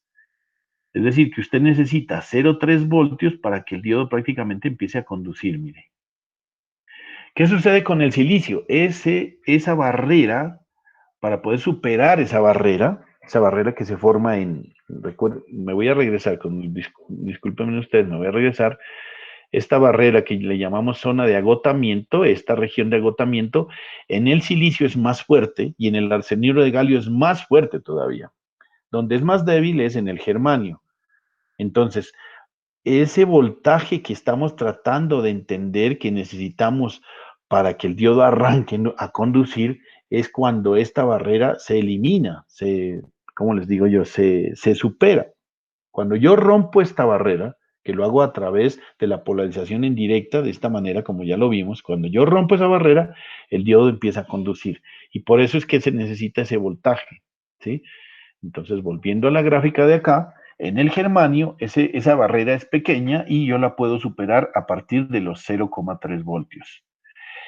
Es decir, que usted necesita 0,3 voltios para que el diodo prácticamente empiece a conducir, mire. ¿Qué sucede con el silicio? Esa barrera, para poder superar esa barrera que se forma me voy a regresar, discúlpenme ustedes, me voy a regresar, esta barrera que le llamamos zona de agotamiento, esta región de agotamiento, en el silicio es más fuerte y en el arseniuro de galio es más fuerte todavía. Donde es más débil es en el germanio. Entonces, ese voltaje que estamos tratando de entender que necesitamos para que el diodo arranque a conducir es cuando esta barrera se elimina, ¿cómo les digo yo? Se supera. Cuando yo rompo esta barrera, que lo hago a través de la polarización indirecta, de esta manera, como ya lo vimos, cuando yo rompo esa barrera, el diodo empieza a conducir. Y por eso es que se necesita ese voltaje, ¿sí? Entonces, volviendo a la gráfica de acá, en el germanio, esa barrera es pequeña y yo la puedo superar a partir de los 0,3 voltios.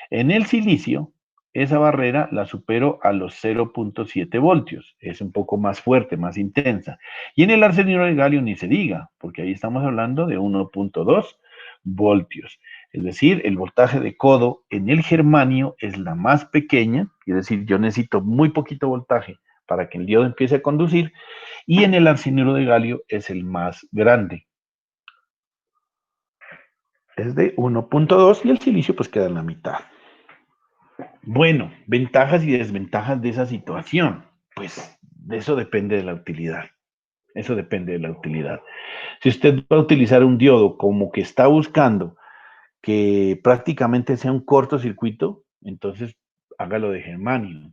En el silicio, esa barrera la supero a los 0,7 voltios. Es un poco más fuerte, más intensa. Y en el arseniuro de galio ni se diga, porque ahí estamos hablando de 1,2 voltios. Es decir, el voltaje de codo en el germanio es la más pequeña, es decir, yo necesito muy poquito voltaje para que el diodo empiece a conducir, y en el arseniuro de galio es el más grande. Es de 1,2 y el silicio pues queda en la mitad. Bueno, ventajas y desventajas de esa situación. Pues de eso depende de la utilidad. Eso depende de la utilidad. Si usted va a utilizar un diodo como que está buscando que prácticamente sea un cortocircuito, entonces hágalo de germanio.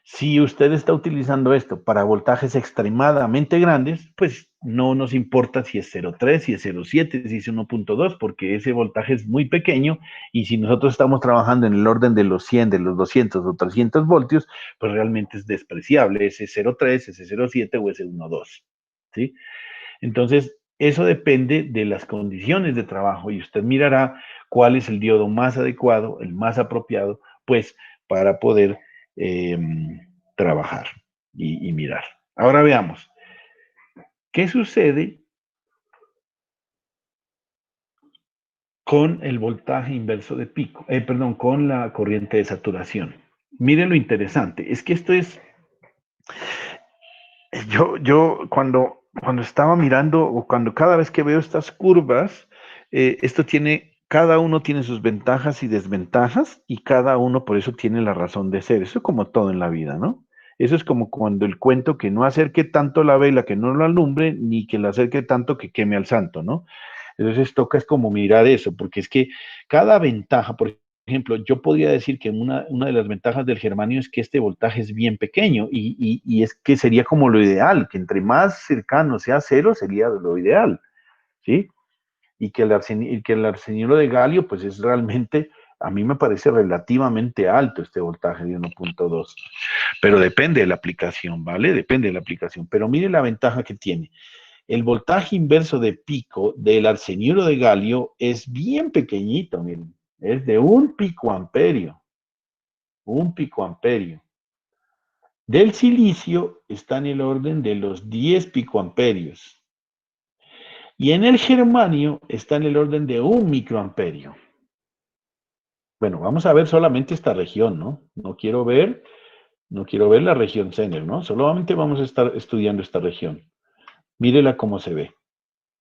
Si usted está utilizando esto para voltajes extremadamente grandes, pues no nos importa si es 0,3, si es 0,7, si es 1,2, porque ese voltaje es muy pequeño y si nosotros estamos trabajando en el orden de los 100, de los 200 o 300 voltios, pues realmente es despreciable ese 0,3, ese 0,7 o ese 1,2, ¿sí? Entonces, eso depende de las condiciones de trabajo y usted mirará cuál es el diodo más adecuado, el más apropiado, pues para poder trabajar y mirar. Ahora veamos, ¿qué sucede con el voltaje inverso de pico? Perdón, con la corriente de saturación. Miren lo interesante, es que esto es, yo cuando estaba mirando o cuando cada vez que veo estas curvas, cada uno tiene sus ventajas y desventajas y cada uno por eso tiene la razón de ser. Eso es como todo en la vida, ¿no? Eso es como cuando el cuento que no acerque tanto la vela que no lo alumbre, ni que la acerque tanto que queme al santo, ¿no? Entonces toca es como mirar eso, porque es que cada ventaja, por ejemplo, yo podría decir que una de las ventajas del germanio es que este voltaje es bien pequeño y es que sería como lo ideal, que entre más cercano sea a cero sería lo ideal, ¿sí? Y que el arseniuro de galio, pues es realmente, a mí me parece relativamente alto este voltaje de 1.2, pero depende de la aplicación, ¿vale? Depende de la aplicación, pero mire la ventaja que tiene. El voltaje inverso de pico del arseniuro de galio es bien pequeñito, miren, es de 1 picoamperio, 1 picoamperio. Del silicio está en el orden de los 10 picoamperios. Y en el germanio está en el orden de 1 microamperio. Bueno, vamos a ver solamente esta región, ¿no? No quiero ver la región Zener, ¿no? Solamente vamos a estar estudiando esta región. Mírela cómo se ve.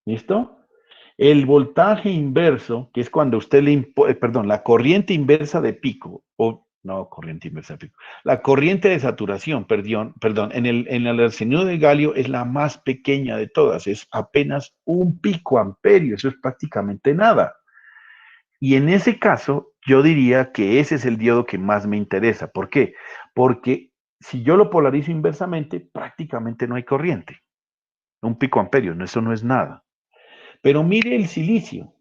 ¿Listo? El voltaje inverso, que es cuando usted perdón, la corriente inversa de pico, o no, corriente inversa de pico, la corriente de saturación, perdón, en el arseniuro de galio es la más pequeña de todas, es apenas 1 picoamperio, eso es prácticamente nada. Y en ese caso, yo diría que ese es el diodo que más me interesa. ¿Por qué? Porque si yo lo polarizo inversamente, prácticamente no hay corriente. 1 picoamperio, eso no es nada. Pero mire el silicio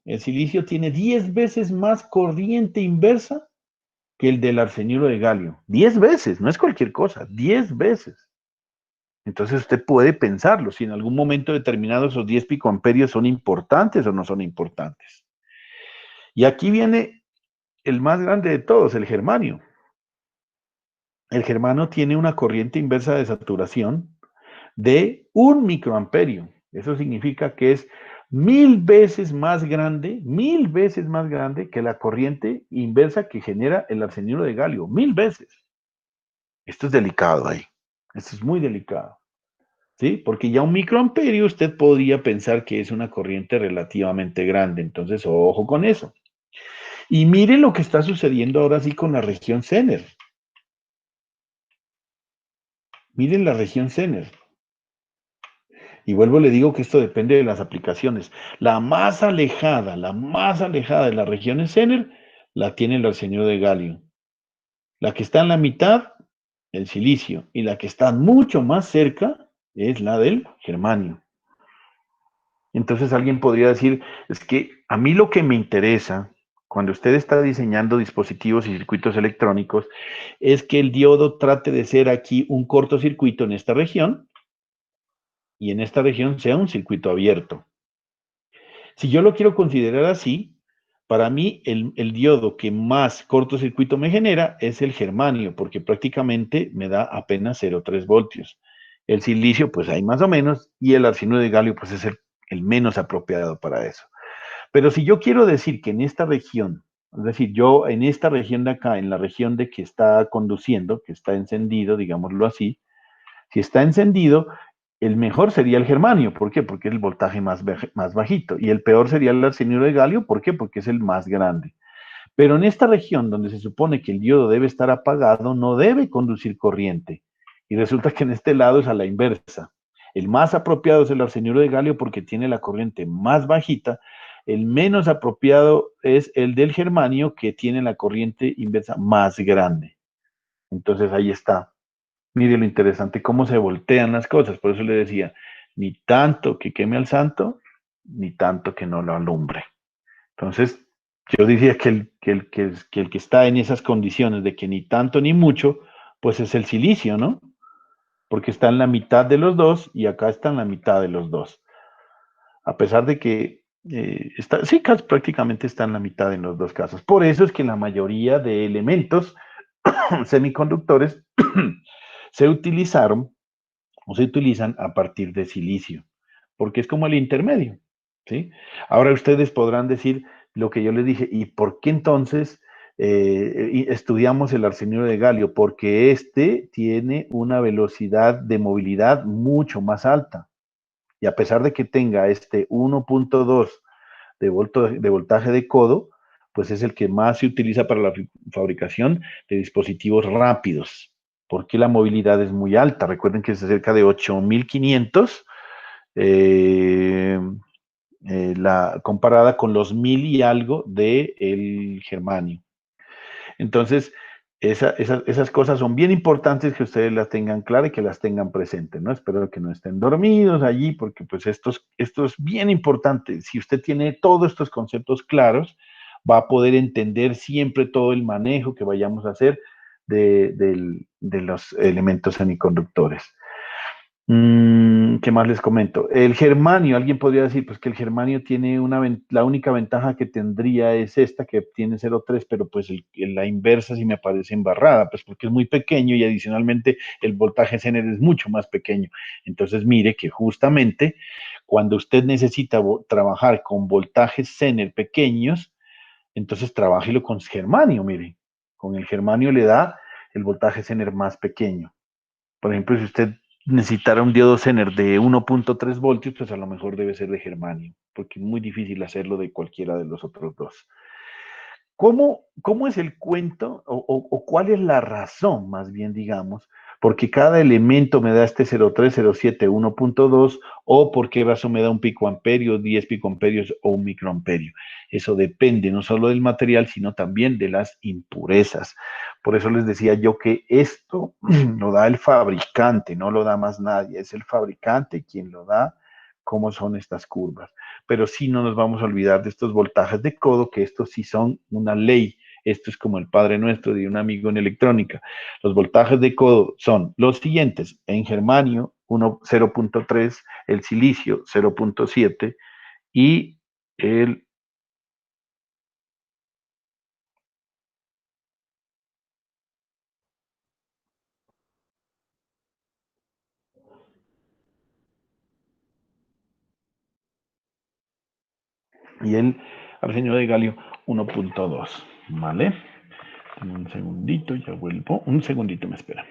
tiene 10 veces más corriente inversa que el del arseniuro de galio. 10 veces, no es cualquier cosa, 10 veces. Entonces usted puede pensarlo, si en algún momento determinado esos 10 picoamperios son importantes o no son importantes. Y aquí viene el más grande de todos, el germanio. El germanio tiene una corriente inversa de saturación de 1 microamperio. Eso significa que es 1000 veces más grande que la corriente inversa que genera el arseniuro de galio. 1000 veces. Esto es delicado ahí. Esto es muy delicado. ¿Sí? Porque ya 1 microamperio usted podría pensar que es una corriente relativamente grande. Entonces, ojo con eso. Y miren lo que está sucediendo ahora sí con la región Zener. Miren la región Zener. Y vuelvo, le digo que esto depende de las aplicaciones. La más alejada de las regiones Zener, la tiene el arseniuro de galio. La que está en la mitad, el silicio. Y la que está mucho más cerca es la del germanio. Entonces alguien podría decir, es que a mí lo que me interesa cuando usted está diseñando dispositivos y circuitos electrónicos es que el diodo trate de ser aquí un cortocircuito en esta región y en esta región sea un circuito abierto. Si yo lo quiero considerar así, para mí el diodo que más cortocircuito me genera es el germanio, porque prácticamente me da apenas 0,3 voltios. El silicio, pues hay más o menos, y el arseniuro de galio, pues es el menos apropiado para eso. Pero si yo quiero decir que en esta región, es decir, yo en esta región de acá, en la región de que está conduciendo, que está encendido, digámoslo así, si está encendido, el mejor sería el germanio. ¿Por qué? Porque es el voltaje más bajito. Y el peor sería el arseniuro de galio. ¿Por qué? Porque es el más grande. Pero en esta región donde se supone que el diodo debe estar apagado, no debe conducir corriente. Y resulta que en este lado es a la inversa. El más apropiado es el arseniuro de galio porque tiene la corriente más bajita. El menos apropiado es el del germanio que tiene la corriente inversa más grande. Entonces ahí está. Mire lo interesante, cómo se voltean las cosas. Por eso le decía, ni tanto que queme al santo, ni tanto que no lo alumbre. Entonces, yo diría que el que está en esas condiciones de que ni tanto ni mucho, pues es el silicio, ¿no? Porque está en la mitad de los dos y acá está en la mitad de los dos. A pesar de que sí, prácticamente está en la mitad en los dos casos. Por eso es que la mayoría de elementos semiconductores se utilizaron o se utilizan a partir de silicio, porque es como el intermedio, ¿sí? Ahora ustedes podrán decir lo que yo les dije, ¿y por qué entonces estudiamos el arseniuro de galio? Porque este tiene una velocidad de movilidad mucho más alta, y a pesar de que tenga este 1.2 de voltaje de codo, pues es el que más se utiliza para la fabricación de dispositivos rápidos, porque la movilidad es muy alta. Recuerden que es cerca de 8500, comparada con los 1000 y algo del germanio. Entonces, esas cosas son bien importantes que ustedes las tengan claras y que las tengan presentes, ¿no? Espero que no estén dormidos allí, porque pues esto es bien importante. Si usted tiene todos estos conceptos claros, va a poder entender siempre todo el manejo que vayamos a hacer de los elementos semiconductores. ¿Qué más les comento? El germanio, alguien podría decir, pues que el germanio tiene la única ventaja que tendría es esta, que tiene 0,3, pero pues la inversa sí me parece embarrada, pues porque es muy pequeño y adicionalmente el voltaje Zener es mucho más pequeño. Entonces mire que justamente cuando usted necesita trabajar con voltajes Zener pequeños, entonces trabájelo con germanio, mire. Con el germanio le da el voltaje Zener más pequeño. Por ejemplo, si usted necesitara un diodo Zener de 1,3 voltios, pues a lo mejor debe ser de germanio, porque es muy difícil hacerlo de cualquiera de los otros dos. ¿Cómo es el cuento o cuál es la razón, más bien digamos, porque cada elemento me da este 0,3, 0,7, 1,2 o por qué razón me da un picoamperio, 10 picoamperios o un microamperio? Eso depende no solo del material, sino también de las impurezas. Por eso les decía yo que esto lo da el fabricante, no lo da más nadie, es el fabricante quien lo da, cómo son estas curvas, pero sí no nos vamos a olvidar de estos voltajes de codo, que estos sí son una ley. Esto es como el Padre Nuestro de un amigo en electrónica. Los voltajes de codo son los siguientes: en germanio 0,3, el silicio 0,7 y el y el arsenio de galio 1,2, ¿vale? Un segundito, ya vuelvo. Un segundito, me espera.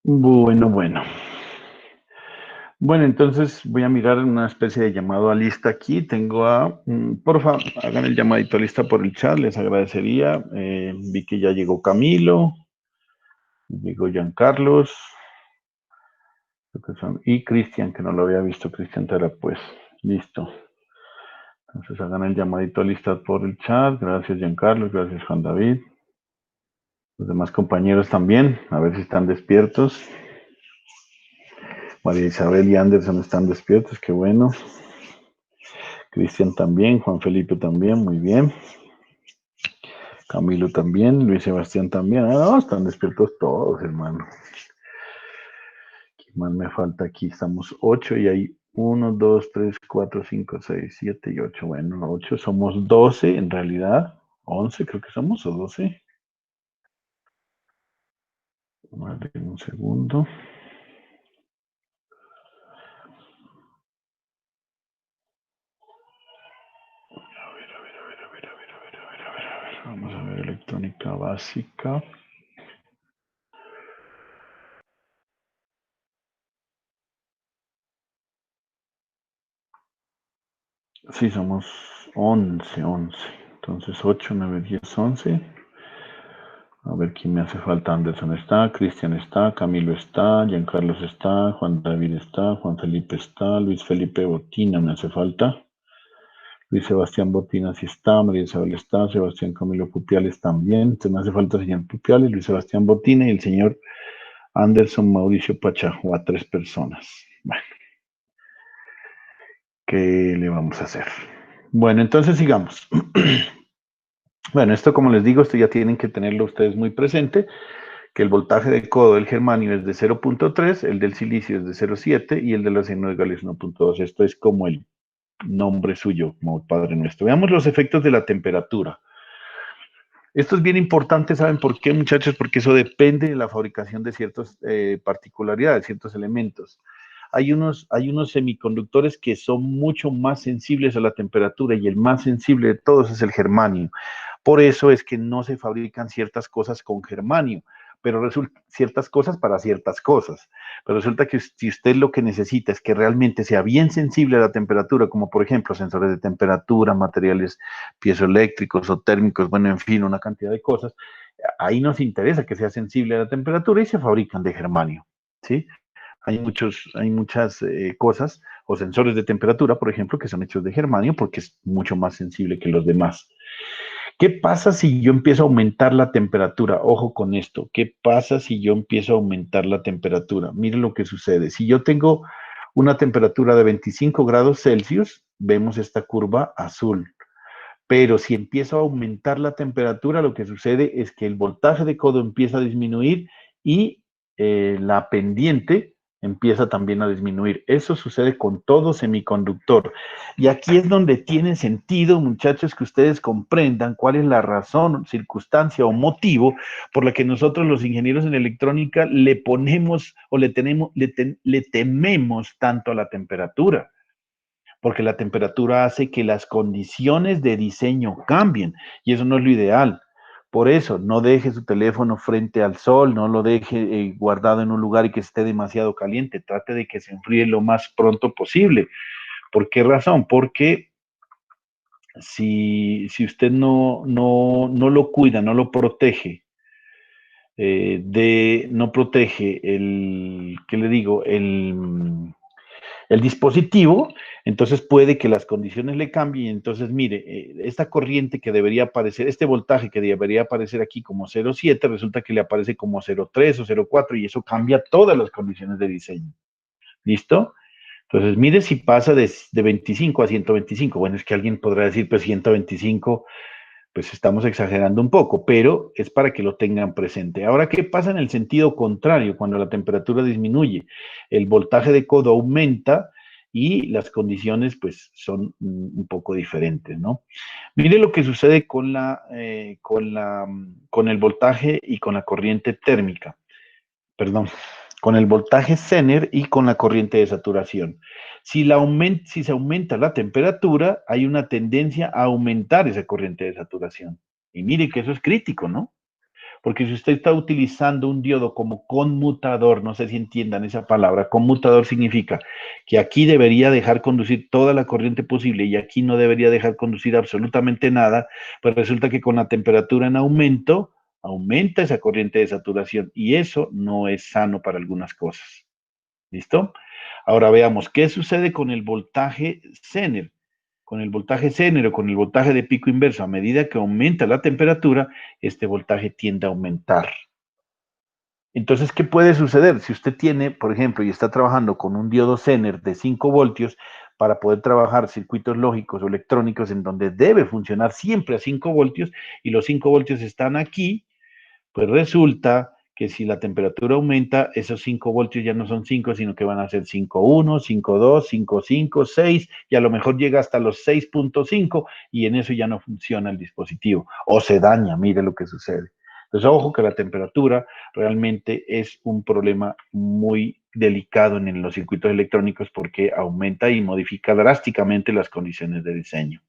Bueno, bueno. Bueno, entonces voy a mirar una especie de llamado a lista aquí. Tengo porfa, hagan el llamadito a lista por el chat, les agradecería. Vi que ya llegó Camilo, llegó Giancarlos, y Cristian, que no lo había visto, Cristian Tara, pues, listo. Entonces hagan el llamadito a lista por el chat. Gracias, Giancarlos, gracias, Juan David. Los demás compañeros también, a ver si están despiertos. María Isabel y Anderson están despiertos, qué bueno. Cristian también, Juan Felipe también, muy bien. Camilo también, Luis Sebastián también. Ah, no, están despiertos todos, hermano. ¿Qué más me falta aquí? Estamos 8 y hay 1, 2, 3, 4, 5, 6, 7 y 8. Bueno, 8 somos 12 en realidad. 11 creo que somos, o 12. Vale, un segundo. Vamos a ver electrónica básica. Sí, somos 11. Entonces 8, 9, 10, 11. A ver quién me hace falta. Anderson está, Cristian está, Camilo está, Giancarlos está, Juan David está, Juan Felipe está, Luis Felipe Botina me hace falta. Luis Sebastián Botina sí está, María Isabel está, Sebastián Camilo Pupiales también. Entonces me hace falta el señor Pupiales, Luis Sebastián Botina y el señor Anderson Mauricio Pachajo, a 3 personas. Bueno, ¿qué le vamos a hacer? Bueno, entonces sigamos. Bueno, esto como les digo, esto ya tienen que tenerlo ustedes muy presente, que el voltaje de codo del germanio es de 0.3, el del silicio es de 0.7 y el del acero de Gales 1.2. Esto es como el nombre suyo, como Padre Nuestro. Veamos los efectos de la temperatura. Esto es bien importante, ¿saben por qué, muchachos? Porque eso depende de la fabricación de ciertas particularidades, ciertos elementos. Hay unos semiconductores que son mucho más sensibles a la temperatura y el más sensible de todos es el germanio. Por eso es que no se fabrican ciertas cosas con germanio, pero resulta ciertas cosas para ciertas cosas. Pero resulta que si usted lo que necesita es que realmente sea bien sensible a la temperatura, como por ejemplo sensores de temperatura, materiales piezoeléctricos o térmicos, bueno, en fin, una cantidad de cosas, ahí nos interesa que sea sensible a la temperatura y se fabrican de germanio, ¿sí? Hay muchas cosas o sensores de temperatura, por ejemplo, que son hechos de germanio porque es mucho más sensible que los demás. ¿Qué pasa si yo empiezo a aumentar la temperatura? Ojo con esto. ¿Qué pasa si yo empiezo a aumentar la temperatura? Miren lo que sucede. Si yo tengo una temperatura de 25 grados Celsius, vemos esta curva azul. Pero si empiezo a aumentar la temperatura, lo que sucede es que el voltaje de codo empieza a disminuir y la pendiente empieza también a disminuir. Eso sucede con todo semiconductor. Y aquí es donde tiene sentido, muchachos, que ustedes comprendan cuál es la razón, circunstancia o motivo por la que nosotros los ingenieros en electrónica le ponemos o le tememos tanto a la temperatura, porque la temperatura hace que las condiciones de diseño cambien y eso no es lo ideal. Por eso, no deje su teléfono frente al sol, no lo deje guardado en un lugar y que esté demasiado caliente, trate de que se enfríe lo más pronto posible. ¿Por qué razón? Porque si usted no lo cuida, no lo protege, no protege ¿qué le digo? El dispositivo, entonces puede que las condiciones le cambien. Entonces, mire, esta corriente que debería aparecer, este voltaje que debería aparecer aquí como 0.7, resulta que le aparece como 0.3 o 0.4 y eso cambia todas las condiciones de diseño. ¿Listo? Entonces, mire si pasa de 25 a 125. Bueno, es que alguien podrá decir, pues 125, pues estamos exagerando un poco, pero es para que lo tengan presente. Ahora, ¿qué pasa en el sentido contrario cuando la temperatura disminuye? El voltaje de codo aumenta y las condiciones pues son un poco diferentes, ¿no? Mire lo que sucede con el voltaje y con la corriente térmica, perdón, con el voltaje Zener y con la corriente de saturación. Si se aumenta la temperatura, hay una tendencia a aumentar esa corriente de saturación. Y mire que eso es crítico, ¿no? Porque si usted está utilizando un diodo como conmutador, no sé si entiendan esa palabra, conmutador significa que aquí debería dejar conducir toda la corriente posible y aquí no debería dejar conducir absolutamente nada, pues resulta que con la temperatura en aumento, aumenta esa corriente de saturación y eso no es sano para algunas cosas. ¿Listo? Ahora veamos, ¿qué sucede con el voltaje Zener? Con el voltaje Zener o con el voltaje de pico inverso, a medida que aumenta la temperatura, este voltaje tiende a aumentar. Entonces, ¿qué puede suceder? Si usted tiene, por ejemplo, y está trabajando con un diodo Zener de 5 voltios, para poder trabajar circuitos lógicos o electrónicos en donde debe funcionar siempre a 5 voltios, y los 5 voltios están aquí, pues resulta que si la temperatura aumenta, esos 5 voltios ya no son 5, sino que van a ser 5,1, 5,2, 5,5, 6, y a lo mejor llega hasta los 6,5, y en eso ya no funciona el dispositivo, o se daña, mire lo que sucede. Entonces, ojo que la temperatura realmente es un problema muy delicado en los circuitos electrónicos porque aumenta y modifica drásticamente las condiciones de diseño.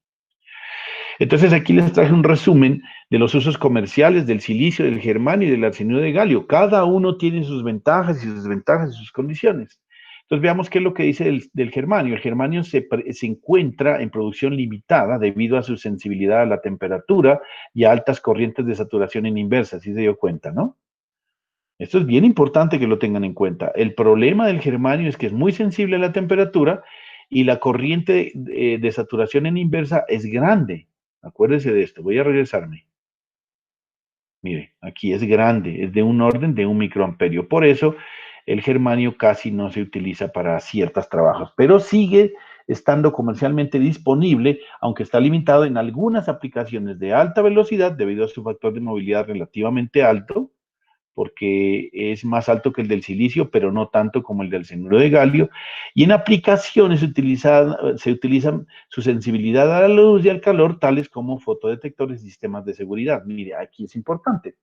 Entonces aquí les traje un resumen de los usos comerciales del silicio, del germanio y del arsenio de galio. Cada uno tiene sus ventajas y sus desventajas y sus condiciones. Entonces veamos qué es lo que dice del germanio. El germanio se encuentra en producción limitada debido a su sensibilidad a la temperatura y a altas corrientes de saturación en inversa, si se dio cuenta, ¿no? Esto es bien importante que lo tengan en cuenta. El problema del germanio es que es muy sensible a la temperatura y la corriente de saturación en inversa es grande. Acuérdese de esto. Voy a regresarme. Mire, aquí es grande, es de un orden de 1 microamperio. Por eso el germanio casi no se utiliza para ciertos trabajos, pero sigue estando comercialmente disponible, aunque está limitado en algunas aplicaciones de alta velocidad debido a su factor de movilidad relativamente alto, porque es más alto que el del silicio, pero no tanto como el del cianuro de galio. Y en aplicaciones se utilizan su sensibilidad a la luz y al calor, tales como fotodetectores y sistemas de seguridad. Mire, aquí es importante.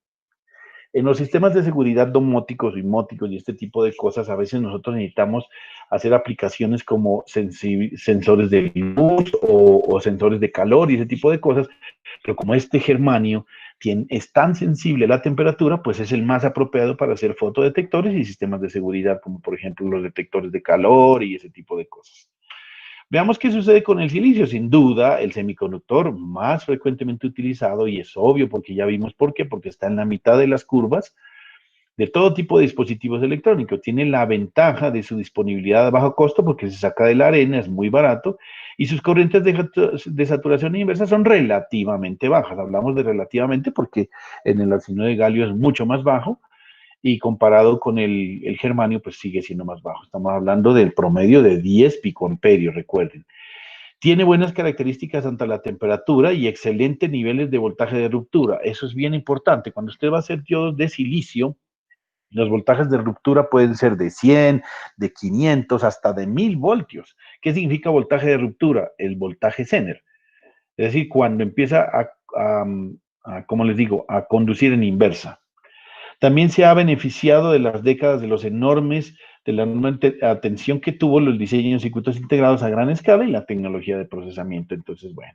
En los sistemas de seguridad domóticos, remoticos y este tipo de cosas, a veces nosotros necesitamos hacer aplicaciones como sensores de luz o sensores de calor y ese tipo de cosas, pero como este germanio es tan sensible a la temperatura, pues es el más apropiado para hacer fotodetectores y sistemas de seguridad, como por ejemplo los detectores de calor y ese tipo de cosas. Veamos qué sucede con el silicio. Sin duda, el semiconductor más frecuentemente utilizado, y es obvio porque ya vimos por qué, porque está en la mitad de las curvas de todo tipo de dispositivos electrónicos. Tiene la ventaja de su disponibilidad a bajo costo porque se saca de la arena, es muy barato, y sus corrientes de saturación inversa son relativamente bajas. Hablamos de relativamente porque en el arsenio de galio es mucho más bajo, y comparado con el germanio, pues sigue siendo más bajo. Estamos hablando del promedio de 10 picoamperios, recuerden. Tiene buenas características ante la temperatura y excelentes niveles de voltaje de ruptura. Eso es bien importante. Cuando usted va a hacer diodos de silicio, los voltajes de ruptura pueden ser de 100, de 500, hasta de 1000 voltios. ¿Qué significa voltaje de ruptura? El voltaje Zener. Es decir, cuando empieza como les digo, a conducir en inversa. También se ha beneficiado de las décadas de la enorme atención que tuvo los diseños de circuitos integrados a gran escala y la tecnología de procesamiento. Entonces, bueno.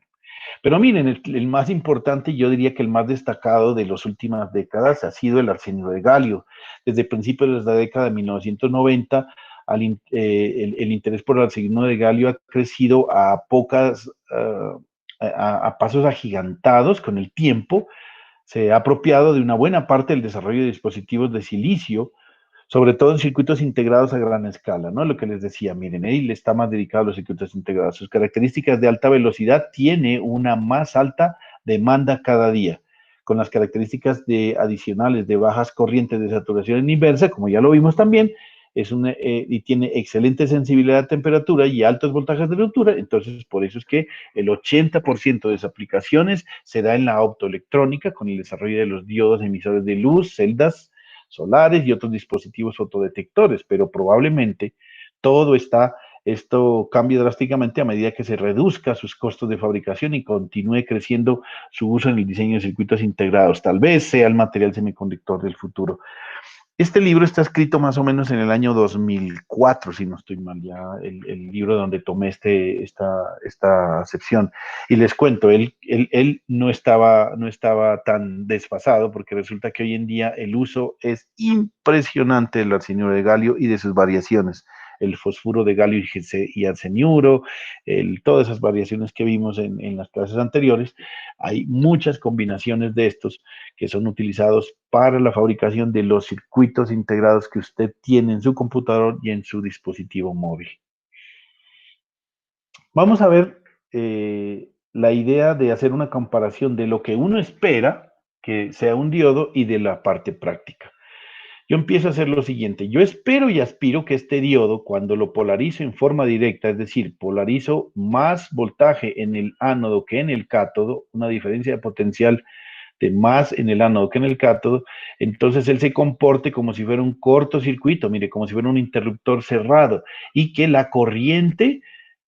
Pero miren, el más importante, yo diría que el más destacado de las últimas décadas ha sido el arsenio de galio. Desde principios de la década de 1990, el interés por el arsenio de galio ha crecido a pasos agigantados con el tiempo. Se ha apropiado de una buena parte del desarrollo de dispositivos de silicio, sobre todo en circuitos integrados a gran escala, ¿no? Lo que les decía, miren, él está más dedicado a los circuitos integrados. Sus características de alta velocidad tiene una más alta demanda cada día, con las características adicionales de bajas corrientes de saturación en inversa, como ya lo vimos también, y tiene excelente sensibilidad a temperatura y altos voltajes de ruptura. Entonces por eso es que el 80% de sus aplicaciones se da en la optoelectrónica con el desarrollo de los diodos emisores de luz, celdas solares y otros dispositivos fotodetectores, pero probablemente esto cambie drásticamente a medida que se reduzca sus costos de fabricación y continúe creciendo su uso en el diseño de circuitos integrados. Tal vez sea el material semiconductor del futuro. Este libro está escrito más o menos en el año 2004, si no estoy mal, ya el libro donde tomé esta sección. Y les cuento, él no estaba tan desfasado, porque resulta que hoy en día el uso es impresionante del arseniuro de galio y de sus variaciones. El fosfuro de galio y arseniuro, todas esas variaciones que vimos en las clases anteriores. Hay muchas combinaciones de estos que son utilizados para la fabricación de los circuitos integrados que usted tiene en su computador y en su dispositivo móvil. Vamos a ver la idea de hacer una comparación de lo que uno espera que sea un diodo y de la parte práctica. Yo empiezo a hacer lo siguiente. Yo espero y aspiro que este diodo, cuando lo polarizo en forma directa, es decir, polarizo más voltaje en el ánodo que en el cátodo, una diferencia de potencial de más en el ánodo que en el cátodo, entonces él se comporte como si fuera un cortocircuito, mire, como si fuera un interruptor cerrado, y que la corriente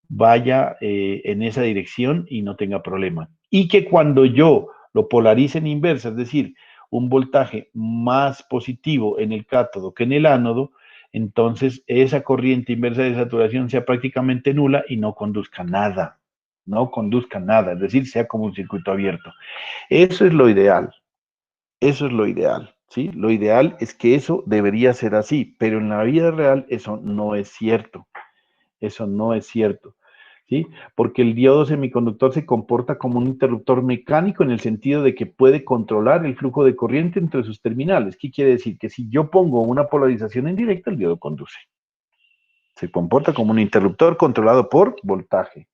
vaya en esa dirección y no tenga problema. Y que cuando yo lo polarice en inversa, es decir, un voltaje más positivo en el cátodo que en el ánodo, entonces esa corriente inversa de saturación sea prácticamente nula y no conduzca nada, no conduzca nada, es decir, sea como un circuito abierto. Eso es lo ideal, eso es lo ideal, ¿sí? Lo ideal es que eso debería ser así, pero en la vida real eso no es cierto, eso no es cierto, ¿sí? Porque el diodo semiconductor se comporta como un interruptor mecánico en el sentido de que puede controlar el flujo de corriente entre sus terminales. ¿Qué quiere decir? Que si yo pongo una polarización en directa, el diodo conduce. Se comporta como un interruptor controlado por voltaje.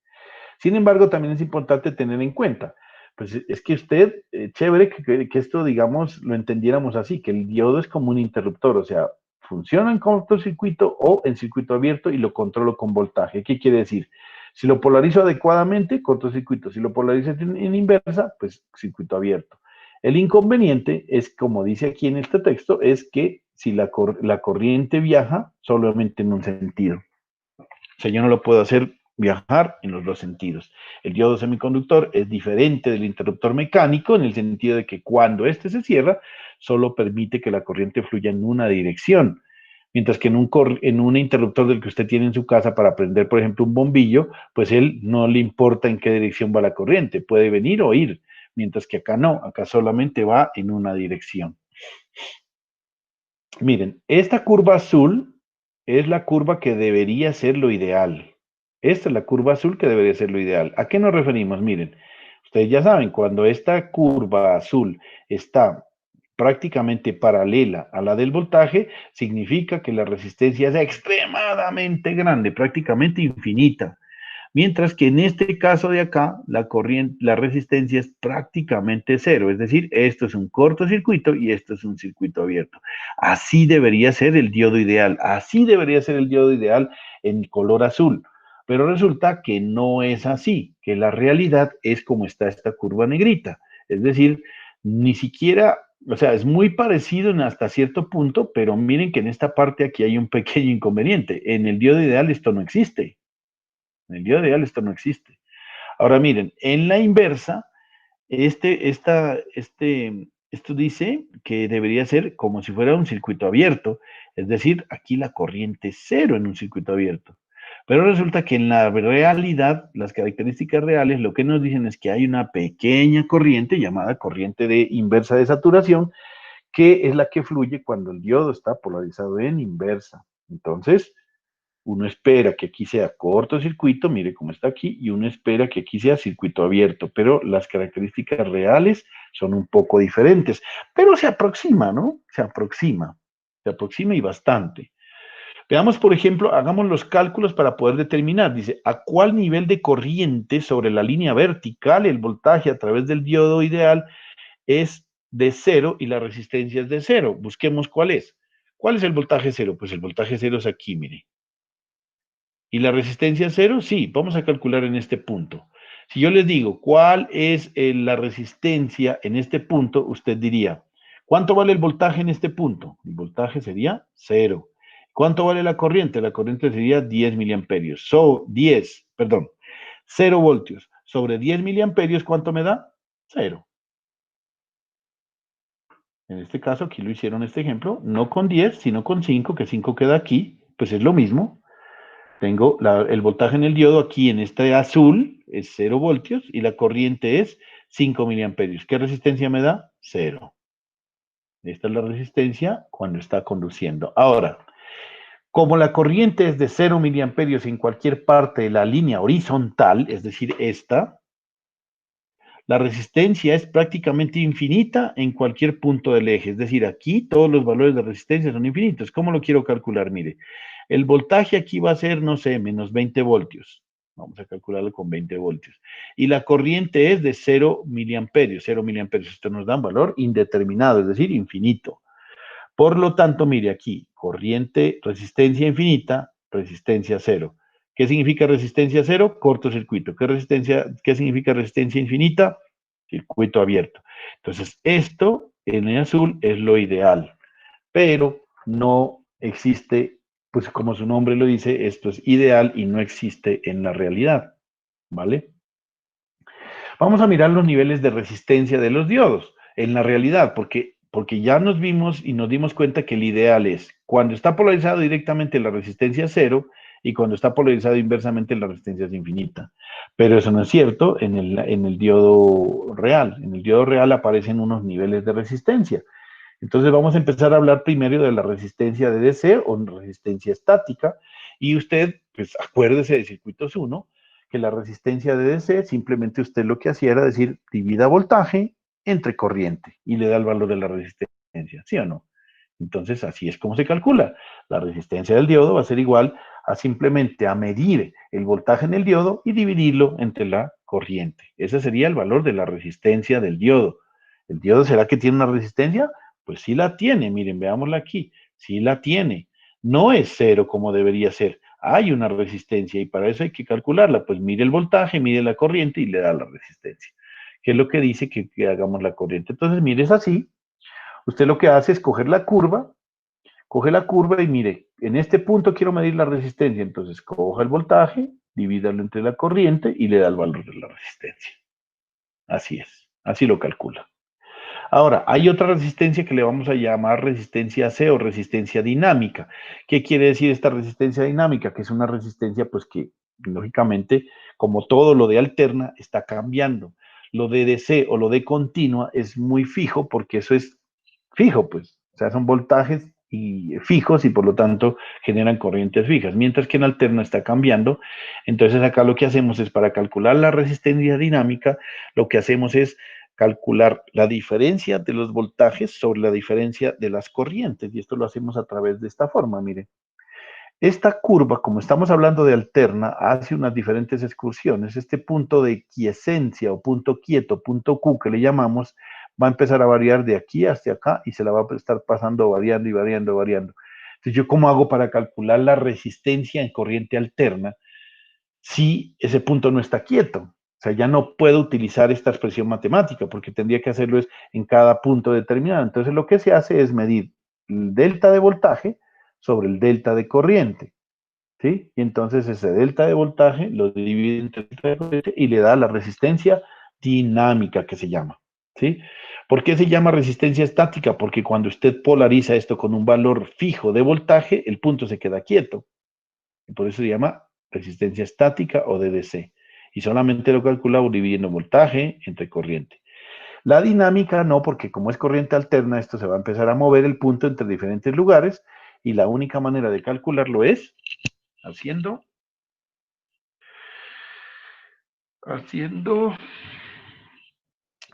Sin embargo, también es importante tener en cuenta, pues es que usted, chévere que esto, digamos, lo entendiéramos así, que el diodo es como un interruptor, o sea, funciona en cortocircuito o en circuito abierto y lo controlo con voltaje. ¿Qué quiere decir? Si lo polarizo adecuadamente, cortocircuito. Si lo polarizo en inversa, pues circuito abierto. El inconveniente es, como dice aquí en este texto, es que si la corriente viaja solamente en un sentido. O sea, yo no lo puedo hacer viajar en los dos sentidos. El diodo semiconductor es diferente del interruptor mecánico en el sentido de que cuando éste se cierra, solo permite que la corriente fluya en una dirección. Mientras que en un interruptor del que usted tiene en su casa para prender, por ejemplo, un bombillo, pues él no le importa en qué dirección va la corriente, puede venir o ir. Mientras que acá no, acá solamente va en una dirección. Miren, esta curva azul es la curva que debería ser lo ideal. Esta es la curva azul que debería ser lo ideal. ¿A qué nos referimos? Miren, ustedes ya saben, cuando esta curva azul está prácticamente paralela a la del voltaje, significa que la resistencia es extremadamente grande, prácticamente infinita. Mientras que en este caso de acá, la resistencia es prácticamente cero, es decir, esto es un cortocircuito y esto es un circuito abierto. Así debería ser el diodo ideal, así debería ser el diodo ideal en color azul. Pero resulta que no es así, que la realidad es como está esta curva negrita. Es decir, ni siquiera, o sea, es muy parecido hasta cierto punto, pero miren que en esta parte aquí hay un pequeño inconveniente. En el diodo ideal esto no existe. En el diodo ideal esto no existe. Ahora miren, en la inversa, esto dice que debería ser como si fuera un circuito abierto, es decir, aquí la corriente es cero en un circuito abierto. Pero resulta que en la realidad, las características reales, lo que nos dicen es que hay una pequeña corriente llamada corriente de inversa de saturación, que es la que fluye cuando el diodo está polarizado en inversa. Entonces, uno espera que aquí sea cortocircuito, mire cómo está aquí, y uno espera que aquí sea circuito abierto, pero las características reales son un poco diferentes, pero se aproxima, ¿no? Se aproxima y bastante. Veamos, por ejemplo, hagamos los cálculos para poder determinar, dice, ¿a cuál nivel de corriente sobre la línea vertical el voltaje a través del diodo ideal es de cero y la resistencia es de cero? Busquemos cuál es. ¿Cuál es el voltaje cero? Pues el voltaje cero es aquí, mire. ¿Y la resistencia cero? Sí, vamos a calcular en este punto. Si yo les digo cuál es la resistencia en este punto, usted diría, ¿cuánto vale el voltaje en este punto? El voltaje sería cero. ¿Cuánto vale la corriente? La corriente sería 10 miliamperios. 0 voltios. Sobre 10 miliamperios, ¿cuánto me da? Cero. En este caso, aquí lo hicieron este ejemplo, no con 10, sino con 5, que 5 queda aquí, pues es lo mismo. Tengo el voltaje en el diodo aquí en este azul es 0 voltios y la corriente es 5 miliamperios. ¿Qué resistencia me da? 0. Esta es la resistencia cuando está conduciendo. Ahora, como la corriente es de 0 miliamperios en cualquier parte de la línea horizontal, es decir, esta, la resistencia es prácticamente infinita en cualquier punto del eje. Es decir, aquí todos los valores de resistencia son infinitos. ¿Cómo lo quiero calcular? Mire, el voltaje aquí va a ser, no sé, menos 20 voltios. Vamos a calcularlo con 20 voltios. Y la corriente es de 0 miliamperios. 0 miliamperios. Esto nos da un valor indeterminado, es decir, infinito. Por lo tanto, mire aquí, corriente, resistencia infinita, resistencia cero. ¿Qué significa resistencia cero? Cortocircuito. ¿Qué significa resistencia infinita? Circuito abierto. Entonces, esto en el azul es lo ideal, pero no existe, pues como su nombre lo dice, esto es ideal y no existe en la realidad, ¿vale? Vamos a mirar los niveles de resistencia de los diodos en la realidad, porque ya nos vimos y nos dimos cuenta que el ideal es cuando está polarizado directamente la resistencia es cero y cuando está polarizado inversamente la resistencia es infinita. Pero eso no es cierto en el diodo real. En el diodo real aparecen unos niveles de resistencia. Entonces vamos a empezar a hablar primero de la resistencia de DC o resistencia estática. Y usted, pues acuérdese de circuitos 1, que la resistencia de DC, simplemente usted lo que hacía era decir, divida voltaje entre corriente y le da el valor de la resistencia, ¿sí o no? Entonces, así es como se calcula. La resistencia del diodo va a ser igual a simplemente a medir el voltaje en el diodo y dividirlo entre la corriente. Ese sería el valor de la resistencia del diodo. ¿El diodo será que tiene una resistencia? Pues sí la tiene, miren, veámosla aquí. Sí la tiene. No es cero como debería ser. Hay una resistencia y para eso hay que calcularla. Pues mide el voltaje, mide la corriente y le da la resistencia. ¿Qué es lo que dice que hagamos la corriente? Entonces, mire, es así. Usted lo que hace es coge la curva y mire, en este punto quiero medir la resistencia, entonces coja el voltaje, divídalo entre la corriente y le da el valor de la resistencia. Así es, así lo calcula. Ahora, hay otra resistencia que le vamos a llamar resistencia C o resistencia dinámica. ¿Qué quiere decir esta resistencia dinámica? Que es una resistencia, pues que lógicamente, como todo lo de alterna, está cambiando. Lo de DC o lo de continua es muy fijo porque eso es fijo, pues. O sea, son voltajes y fijos y por lo tanto generan corrientes fijas. Mientras que en alterna está cambiando. Entonces acá lo que hacemos es para calcular la resistencia dinámica, lo que hacemos es calcular la diferencia de los voltajes sobre la diferencia de las corrientes. Y esto lo hacemos a través de esta forma, mire. Esta curva, como estamos hablando de alterna, hace unas diferentes excursiones. Este punto de quiesencia o punto quieto, punto Q que le llamamos, va a empezar a variar de aquí hasta acá y se la va a estar pasando variando y variando, variando. Entonces, ¿yo cómo hago para calcular la resistencia en corriente alterna si ese punto no está quieto? O sea, ya no puedo utilizar esta expresión matemática porque tendría que hacerlo en cada punto determinado. Entonces, lo que se hace es medir el delta de voltaje sobre el delta de corriente, ¿sí? Y entonces ese delta de voltaje lo divide entre el delta de corriente y le da la resistencia dinámica que se llama, ¿sí? ¿Por qué se llama resistencia estática? Porque cuando usted polariza esto con un valor fijo de voltaje, el punto se queda quieto. Y por eso se llama resistencia estática o DDC. Y solamente lo calculamos dividiendo voltaje entre corriente. La dinámica no, porque como es corriente alterna, esto se va a empezar a mover el punto entre diferentes lugares y la única manera de calcularlo es haciendo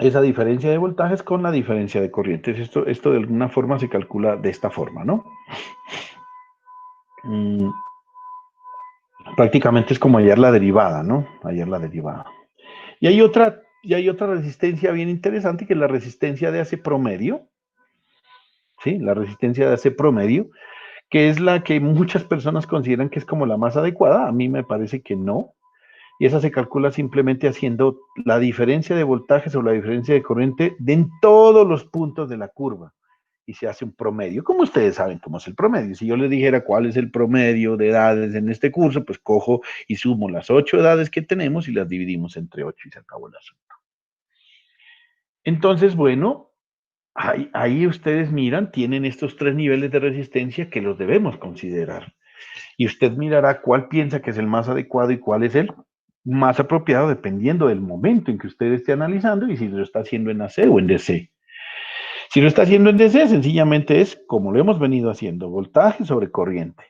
esa diferencia de voltajes con la diferencia de corrientes. Esto de alguna forma se calcula de esta forma, ¿no? Prácticamente es como hallar la derivada, ¿no? Hallar la derivada. Y hay otra resistencia bien interesante que es la resistencia de AC promedio, ¿sí? La resistencia de AC promedio, que es la que muchas personas consideran que es como la más adecuada. A mí me parece que no. Y esa se calcula simplemente haciendo la diferencia de voltajes o la diferencia de corriente en todos los puntos de la curva. Y se hace un promedio. Como ustedes saben cómo es el promedio. Si yo les dijera cuál es el promedio de edades en este curso, pues cojo y sumo las 8 edades que tenemos y las dividimos entre 8 y se acabó el asunto. Entonces, bueno, ahí ustedes miran, tienen estos 3 niveles de resistencia que los debemos considerar. Y usted mirará cuál piensa que es el más adecuado y cuál es el más apropiado dependiendo del momento en que usted esté analizando y si lo está haciendo en AC o en DC. Si lo está haciendo en DC, sencillamente es como lo hemos venido haciendo, voltaje sobre corriente.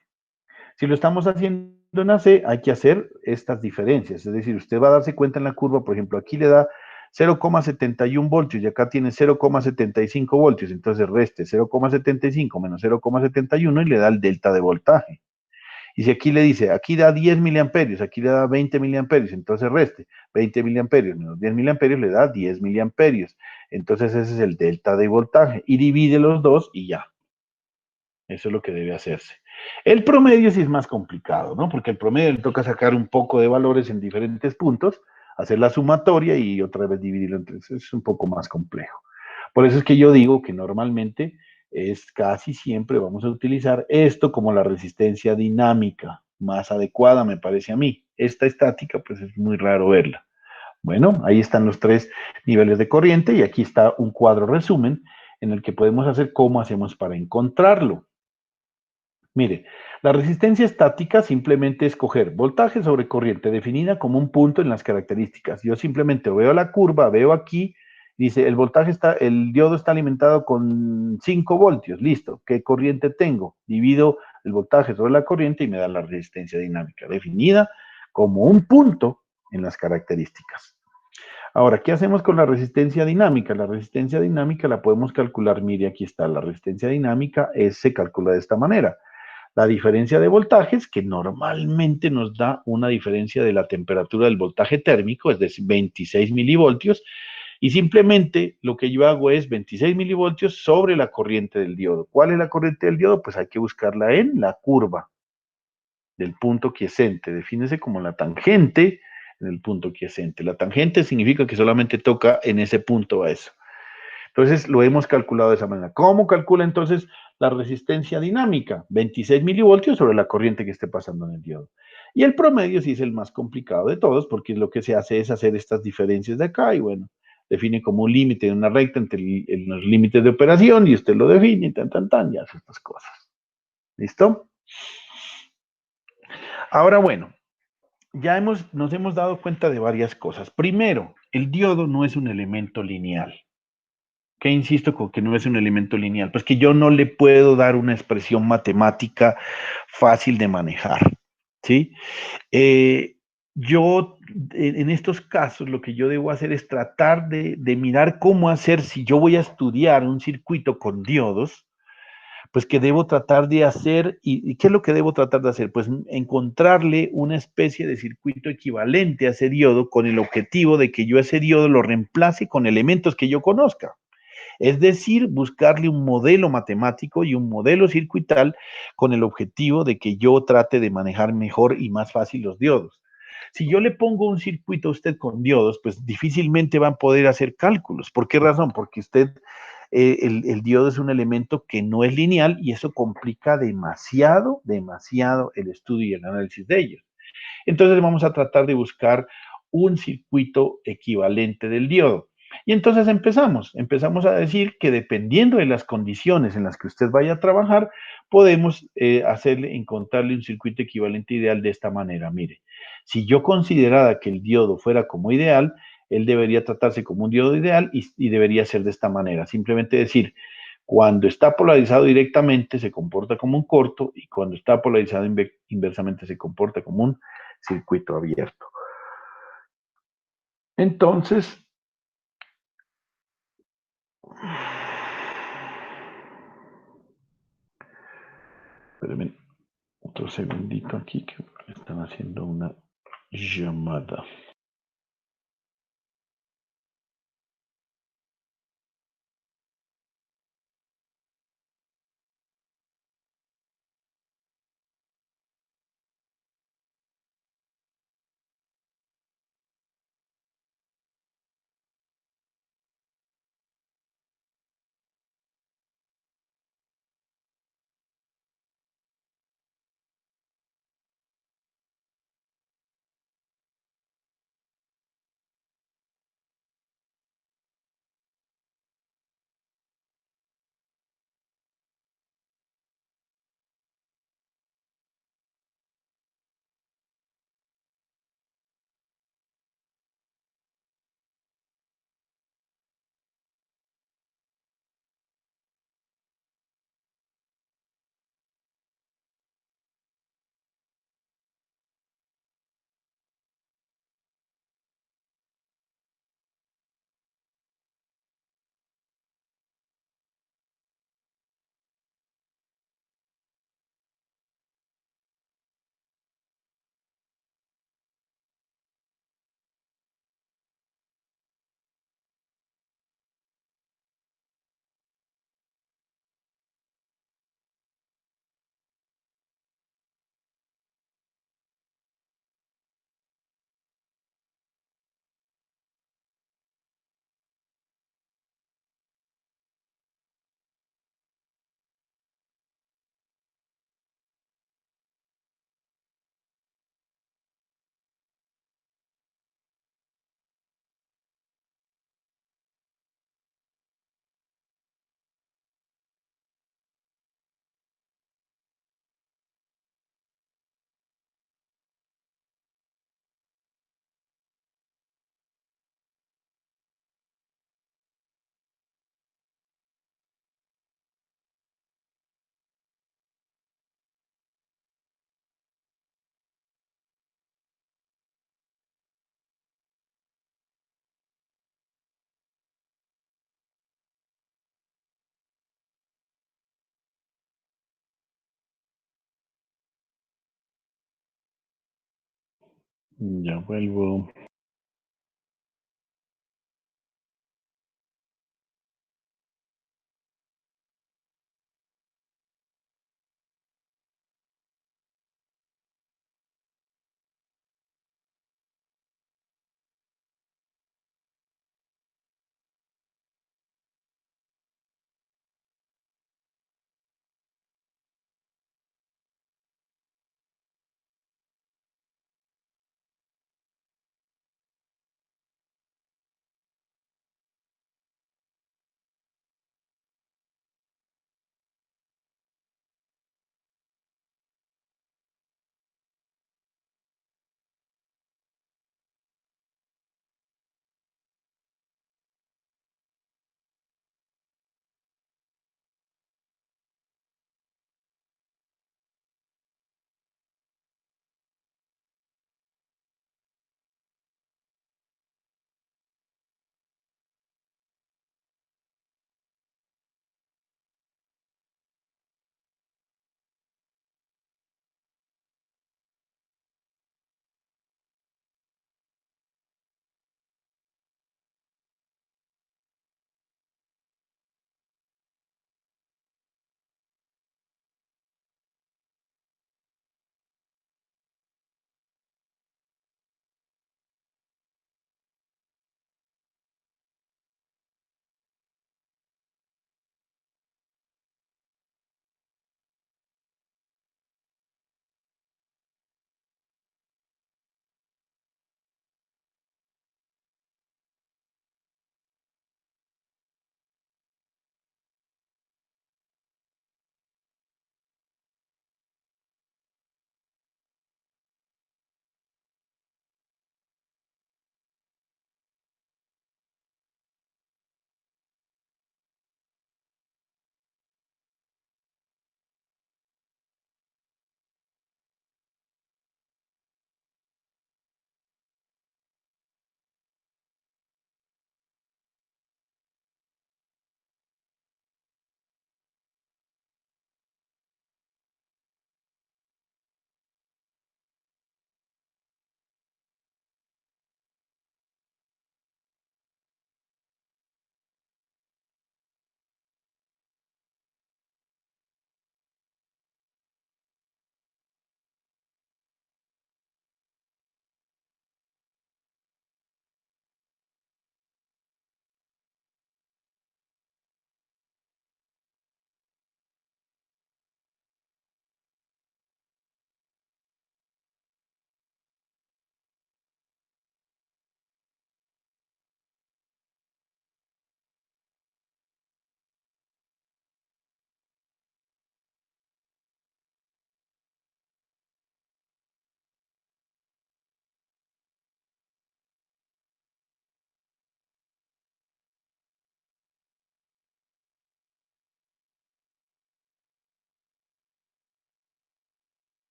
Si lo estamos haciendo en AC, hay que hacer estas diferencias. Es decir, usted va a darse cuenta en la curva, por ejemplo, aquí le da 0,71 voltios y acá tiene 0,75 voltios. Entonces reste 0,75 menos 0,71 y le da el delta de voltaje. Y si aquí le dice, aquí da 10 miliamperios, aquí le da 20 miliamperios, entonces reste 20 miliamperios menos 10 miliamperios le da 10 miliamperios. Entonces ese es el delta de voltaje. Y divide los dos y ya. Eso es lo que debe hacerse. El promedio sí es más complicado, ¿no? Porque el promedio le toca sacar un poco de valores en diferentes puntos, hacer la sumatoria y otra vez dividirlo entre. Es un poco más complejo. Por eso es que yo digo que normalmente es casi siempre vamos a utilizar esto como la resistencia dinámica más adecuada, me parece a mí. Esta estática, pues es muy raro verla. Bueno, ahí están los 3 niveles de corriente y aquí está un cuadro resumen en el que podemos hacer cómo hacemos para encontrarlo. Mire, la resistencia estática simplemente es coger voltaje sobre corriente definida como un punto en las características. Yo simplemente veo la curva, veo aquí, dice el diodo está alimentado con 5 voltios, listo. ¿Qué corriente tengo? Divido el voltaje sobre la corriente y me da la resistencia dinámica definida como un punto en las características. Ahora, ¿qué hacemos con la resistencia dinámica? La resistencia dinámica la podemos calcular, mire, aquí está, la resistencia dinámica se calcula de esta manera. La diferencia de voltajes, que normalmente nos da una diferencia de la temperatura del voltaje térmico, es decir, 26 milivoltios, y simplemente lo que yo hago es 26 milivoltios sobre la corriente del diodo. ¿Cuál es la corriente del diodo? Pues hay que buscarla en la curva del punto quiescente. Defínese como la tangente en el punto quiescente. La tangente significa que solamente toca en ese punto a eso. Entonces lo hemos calculado de esa manera. ¿Cómo calcula entonces la resistencia dinámica? 26 milivoltios sobre la corriente que esté pasando en el diodo. Y el promedio sí es el más complicado de todos, porque lo que se hace es hacer estas diferencias de acá y bueno, define como un límite de una recta entre los límites de operación y usted lo define y tan, ya hace estas cosas. ¿Listo? Ahora bueno, nos hemos dado cuenta de varias cosas. Primero, el diodo no es un elemento lineal. ¿Qué insisto con que no es un elemento lineal? Pues que yo no le puedo dar una expresión matemática fácil de manejar, ¿sí? Eh, yo, en estos casos, lo que yo debo hacer es tratar de mirar cómo hacer, si yo voy a estudiar un circuito con diodos, pues que debo tratar de hacer, ¿y qué es lo que debo tratar de hacer? Pues encontrarle una especie de circuito equivalente a ese diodo con el objetivo de que yo ese diodo lo reemplace con elementos que yo conozca. Es decir, buscarle un modelo matemático y un modelo circuital con el objetivo de que yo trate de manejar mejor y más fácil los diodos. Si yo le pongo un circuito a usted con diodos, pues difícilmente van a poder hacer cálculos. ¿Por qué razón? Porque el diodo es un elemento que no es lineal y eso complica demasiado el estudio y el análisis de ellos. Entonces vamos a tratar de buscar un circuito equivalente del diodo. Y entonces empezamos a decir que dependiendo de las condiciones en las que usted vaya a trabajar, podemos encontrarle un circuito equivalente ideal de esta manera. Mire, si yo considerara que el diodo fuera como ideal, él debería tratarse como un diodo ideal y debería ser de esta manera. Simplemente decir, cuando está polarizado directamente se comporta como un corto y cuando está polarizado inversamente se comporta como un circuito abierto. Entonces, espérenme otro segundito aquí que están haciendo una llamada. Ya vuelvo.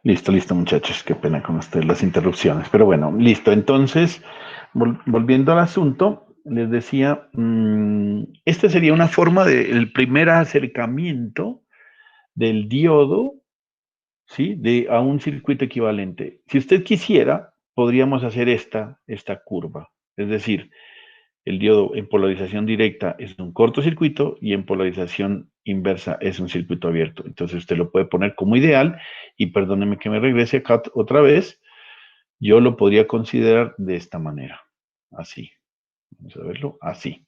Listo, listo, muchachos. Qué pena con ustedes las interrupciones. Pero bueno, listo. Entonces, volviendo al asunto, les decía, esta sería una forma del primer acercamiento del diodo, ¿sí? A un circuito equivalente. Si usted quisiera, podríamos hacer esta curva. Es decir, el diodo en polarización directa es un cortocircuito y en polarización inversa es un circuito abierto. Entonces usted lo puede poner como ideal y perdóneme que me regrese acá otra vez. Yo lo podría considerar de esta manera. Así. Vamos a verlo. Así.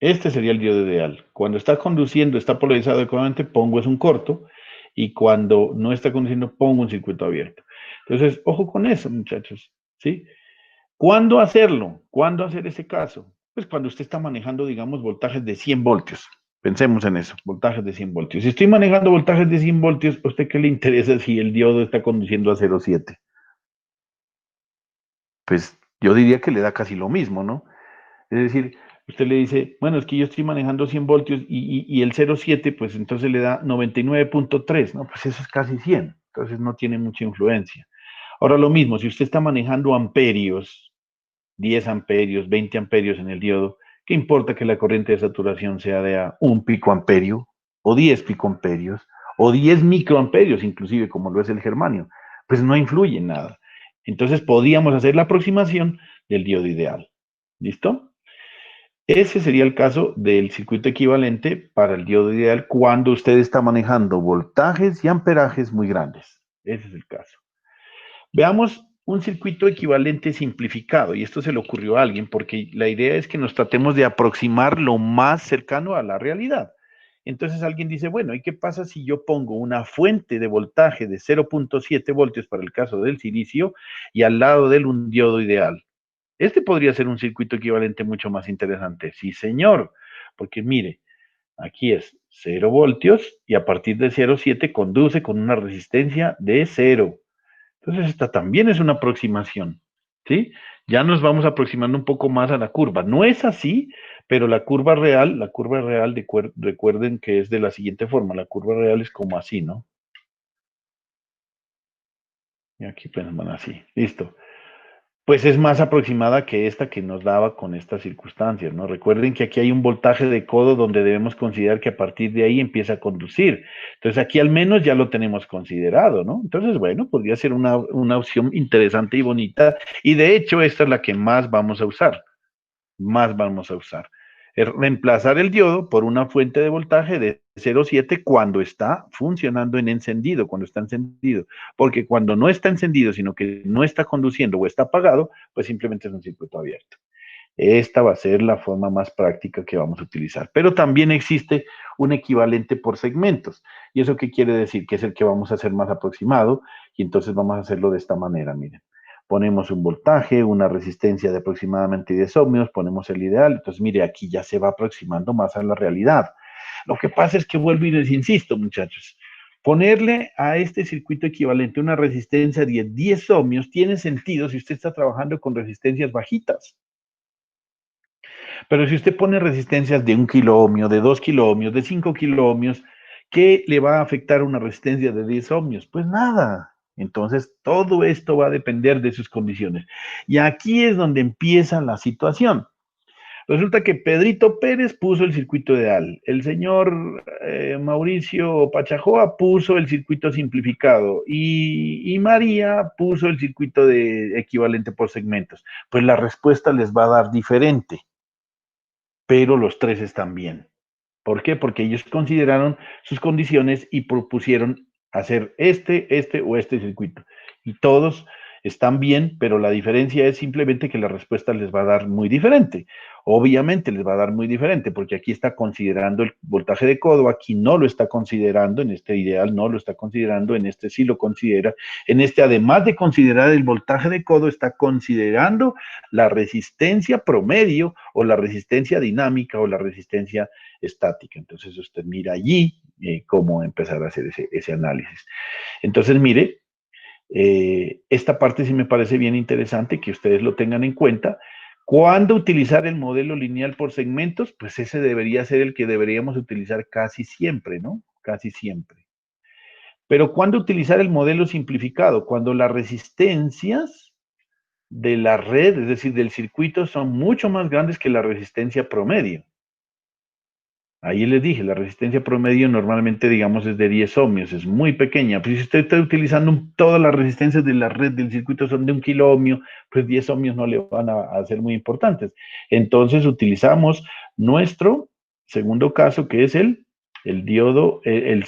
Este sería el diodo ideal. Cuando está conduciendo, está polarizado adecuadamente, pongo es un corto. Y cuando no está conduciendo, pongo un circuito abierto. Entonces, ojo con eso, muchachos. ¿Sí? ¿Cuándo hacerlo? ¿Cuándo hacer ese caso? Pues cuando usted está manejando, digamos, voltajes de 100 voltios. Pensemos en eso, voltajes de 100 voltios. Si estoy manejando voltajes de 100 voltios, ¿a usted qué le interesa si el diodo está conduciendo a 0,7? Pues yo diría que le da casi lo mismo, ¿no? Es decir, usted le dice, bueno, es que yo estoy manejando 100 voltios y el 0,7, pues entonces le da 99,3, ¿no? Pues eso es casi 100, entonces no tiene mucha influencia. Ahora lo mismo, si usted está manejando amperios, 10 amperios, 20 amperios en el diodo, ¿qué importa que la corriente de saturación sea de a 1 picoamperio, o 10 picoamperios, o 10 microamperios, inclusive como lo es el germanio? Pues no influye en nada. Entonces podríamos hacer la aproximación del diodo ideal. ¿Listo? Ese sería el caso del circuito equivalente para el diodo ideal cuando usted está manejando voltajes y amperajes muy grandes. Ese es el caso. Veamos un circuito equivalente simplificado, y esto se le ocurrió a alguien porque la idea es que nos tratemos de aproximar lo más cercano a la realidad. Entonces alguien dice, bueno, ¿y qué pasa si yo pongo una fuente de voltaje de 0,7 voltios para el caso del silicio y al lado de él un diodo ideal? Este podría ser un circuito equivalente mucho más interesante. Sí, señor, porque mire, aquí es 0 voltios y a partir de 0,7 conduce con una resistencia de 0. Entonces, esta también es una aproximación, ¿sí? Ya nos vamos aproximando un poco más a la curva. No es así, pero la curva real, recuerden que es de la siguiente forma. La curva real es como así, ¿no? Y aquí pues van así. Listo. Pues es más aproximada que esta que nos daba con estas circunstancias, ¿no? Recuerden que aquí hay un voltaje de codo donde debemos considerar que a partir de ahí empieza a conducir. Entonces aquí al menos ya lo tenemos considerado, ¿no? Entonces, bueno, podría ser una opción interesante y bonita. Y de hecho, esta es la que más vamos a usar. Más vamos a usar. Es reemplazar el diodo por una fuente de voltaje de 0,7 cuando está funcionando en encendido, cuando está encendido. Porque cuando no está encendido, sino que no está conduciendo o está apagado, pues simplemente es un circuito abierto. Esta va a ser la forma más práctica que vamos a utilizar. Pero también existe un equivalente por segmentos. ¿Y eso qué quiere decir? Que es el que vamos a hacer más aproximado y entonces vamos a hacerlo de esta manera, miren. Ponemos un voltaje, una resistencia de aproximadamente 10 ohmios, ponemos el ideal. Entonces, mire, aquí ya se va aproximando más a la realidad. Lo que pasa es que vuelvo y les insisto, muchachos. Ponerle a este circuito equivalente una resistencia de 10 ohmios tiene sentido si usted está trabajando con resistencias bajitas. Pero si usted pone resistencias de 1 kiloohmio, de 2 kiloohmios, de 5 kiloohmios, ¿qué le va a afectar una resistencia de 10 ohmios? Pues nada. Entonces, todo esto va a depender de sus condiciones. Y aquí es donde empieza la situación. Resulta que Pedrito Pérez puso el circuito ideal. El señor Mauricio Pachajoa puso el circuito simplificado. Y María puso el circuito de equivalente por segmentos. Pues la respuesta les va a dar diferente, pero los tres están bien. ¿Por qué? Porque ellos consideraron sus condiciones y propusieron hacer este o este circuito. Y todos están bien, pero la diferencia es simplemente que la respuesta les va a dar muy diferente. Obviamente les va a dar muy diferente, porque aquí está considerando el voltaje de codo, aquí no lo está considerando, en este ideal no lo está considerando, en este sí lo considera, en este además de considerar el voltaje de codo, está considerando la resistencia promedio o la resistencia dinámica o la resistencia estática. Entonces usted mira allí cómo empezar a hacer ese análisis. Entonces mire, esta parte sí me parece bien interesante que ustedes lo tengan en cuenta. ¿Cuándo utilizar el modelo lineal por segmentos? Pues ese debería ser el que deberíamos utilizar casi siempre, ¿no? Casi siempre. Pero ¿cuándo utilizar el modelo simplificado? Cuando las resistencias de la red, es decir, del circuito, son mucho más grandes que la resistencia promedio. Ahí les dije, la resistencia promedio normalmente, digamos, es de 10 ohmios, es muy pequeña. Pero si usted está utilizando todas las resistencias de la red del circuito son de 1 kilo ohmio, pues 10 ohmios no le van a ser muy importantes. Entonces utilizamos nuestro segundo caso, que es el diodo, el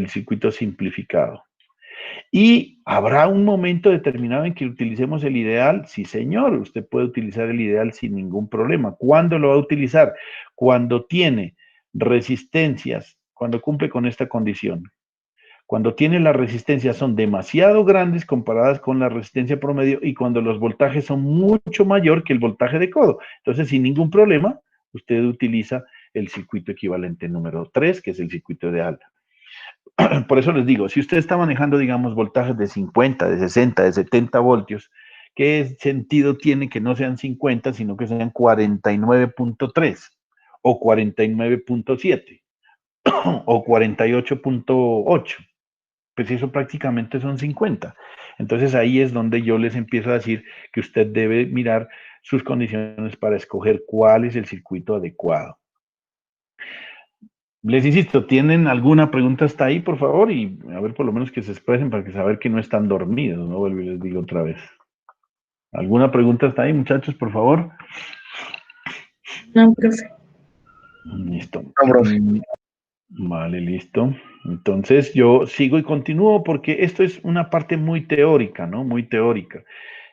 circuito simplificado. Y habrá un momento determinado en que utilicemos el ideal. Sí, señor, usted puede utilizar el ideal sin ningún problema. ¿Cuándo lo va a utilizar? Cuando tiene resistencias, cuando cumple con esta condición. Cuando tiene las resistencias son demasiado grandes comparadas con la resistencia promedio y cuando los voltajes son mucho mayor que el voltaje de codo. Entonces, sin ningún problema, usted utiliza el circuito equivalente número 3, que es el circuito ideal. Por eso les digo, si usted está manejando, digamos, voltajes de 50, de 60, de 70 voltios, ¿qué sentido tiene que no sean 50, sino que sean 49.3 o 49.7 o 48.8? Pues eso prácticamente son 50. Entonces ahí es donde yo les empiezo a decir que usted debe mirar sus condiciones para escoger cuál es el circuito adecuado. Les insisto, ¿tienen alguna pregunta hasta ahí, por favor? Y a ver, por lo menos que se expresen para que saber que no están dormidos, ¿no? Vuelvo y les digo otra vez. ¿Alguna pregunta hasta ahí, muchachos, por favor? No, profe. Listo. No, profe. Vale, listo. Entonces yo sigo y continúo porque esto es una parte muy teórica, ¿no? Muy teórica.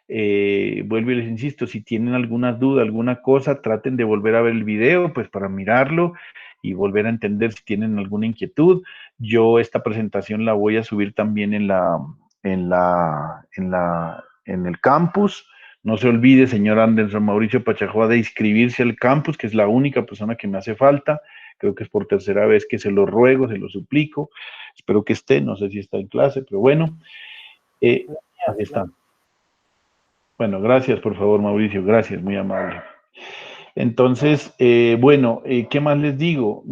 Vuelvo y les insisto, si tienen alguna duda, alguna cosa, traten de volver a ver el video, pues para mirarlo y volver a entender si tienen alguna inquietud. Yo esta presentación la voy a subir también en el campus. No se olvide, señor Anderson Mauricio Pachajoa, de inscribirse al campus, que es la única persona que me hace falta. Creo que es por tercera vez que se lo ruego, se lo suplico. Espero que esté, no sé si está en clase, pero bueno. Ahí está. Bueno, gracias, por favor, Mauricio, gracias, muy amable. Entonces, bueno, ¿qué más les digo?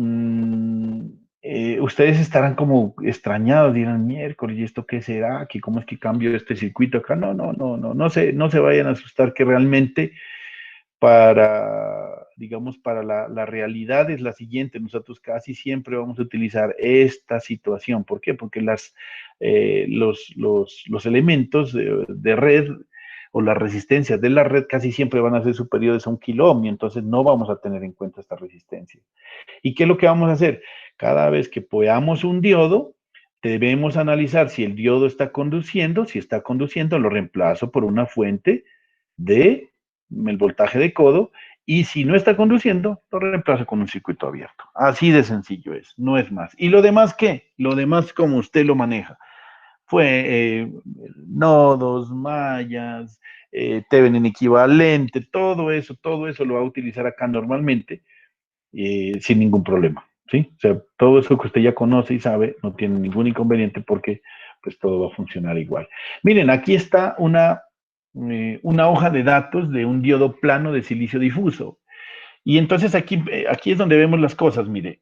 Ustedes estarán como extrañados, dirán, miércoles, ¿y esto qué será? ¿Cómo es que cambio este circuito acá? No se vayan a asustar, que realmente digamos, para la realidad es la siguiente, nosotros casi siempre vamos a utilizar esta situación. ¿Por qué? Porque los elementos de red o las resistencias de la red casi siempre van a ser superiores a 1 kilo ohmio, entonces no vamos a tener en cuenta esta resistencia. ¿Y qué es lo que vamos a hacer? Cada vez que veamos un diodo, debemos analizar si el diodo está conduciendo, si está conduciendo, lo reemplazo por una fuente de el voltaje de codo, y si no está conduciendo, lo reemplazo con un circuito abierto. Así de sencillo es, no es más. ¿Y lo demás qué? Lo demás como usted lo maneja. Fue nodos, mallas, Thevenin equivalente, todo eso lo va a utilizar acá normalmente sin ningún problema, ¿sí? O sea, todo eso que usted ya conoce y sabe no tiene ningún inconveniente porque pues todo va a funcionar igual. Miren, aquí está una hoja de datos de un diodo plano de silicio difuso. Y entonces aquí es donde vemos las cosas, mire.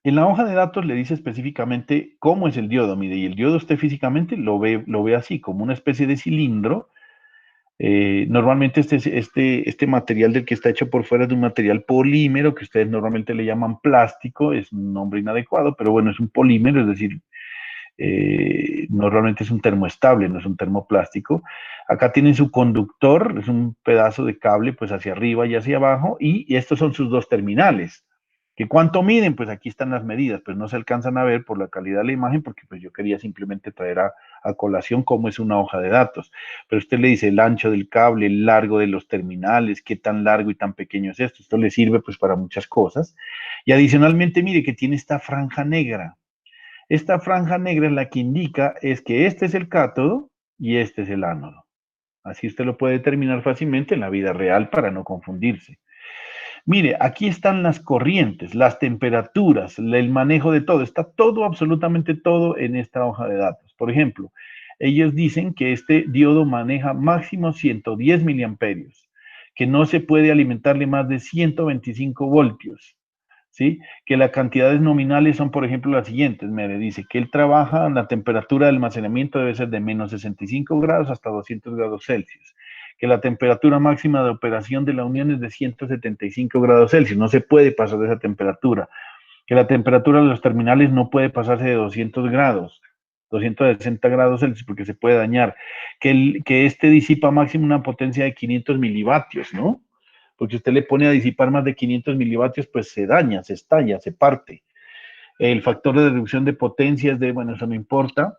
En la hoja de datos le dice específicamente cómo es el diodo, mire, y el diodo usted físicamente lo ve así, como una especie de cilindro. Normalmente este material del que está hecho por fuera es de un material polímero, que ustedes normalmente le llaman plástico, es un nombre inadecuado, pero bueno, es un polímero, es decir, normalmente es un termoestable, no es un termoplástico. Acá tienen su conductor, es un pedazo de cable pues hacia arriba y hacia abajo, y estos son sus dos terminales. ¿Que cuánto miden? Pues aquí están las medidas, pues no se alcanzan a ver por la calidad de la imagen, porque pues yo quería simplemente traer a colación cómo es una hoja de datos. Pero usted le dice el ancho del cable, el largo de los terminales, qué tan largo y tan pequeño es esto. Esto le sirve pues para muchas cosas. Y adicionalmente, mire que tiene esta franja negra. Esta franja negra es la que indica es que este es el cátodo y este es el ánodo. Así usted lo puede determinar fácilmente en la vida real para no confundirse. Mire, aquí están las corrientes, las temperaturas, el manejo de todo. Está todo, absolutamente todo en esta hoja de datos. Por ejemplo, ellos dicen que este diodo maneja máximo 110 miliamperios, que no se puede alimentarle más de 125 voltios. ¿sí? Que las cantidades nominales son, por ejemplo, las siguientes. Me dice que él trabaja, la temperatura de almacenamiento debe ser de menos 65 grados hasta 200 grados Celsius. Que la temperatura máxima de operación de la unión es de 175 grados Celsius. No se puede pasar de esa temperatura. Que la temperatura de los terminales no puede pasarse de 200 grados. 260 grados Celsius porque se puede dañar. Que este disipa máximo una potencia de 500 milivatios, ¿no? Porque usted le pone a disipar más de 500 milivatios, pues se daña, se estalla, se parte. El factor de reducción de potencia es de, bueno, eso no importa.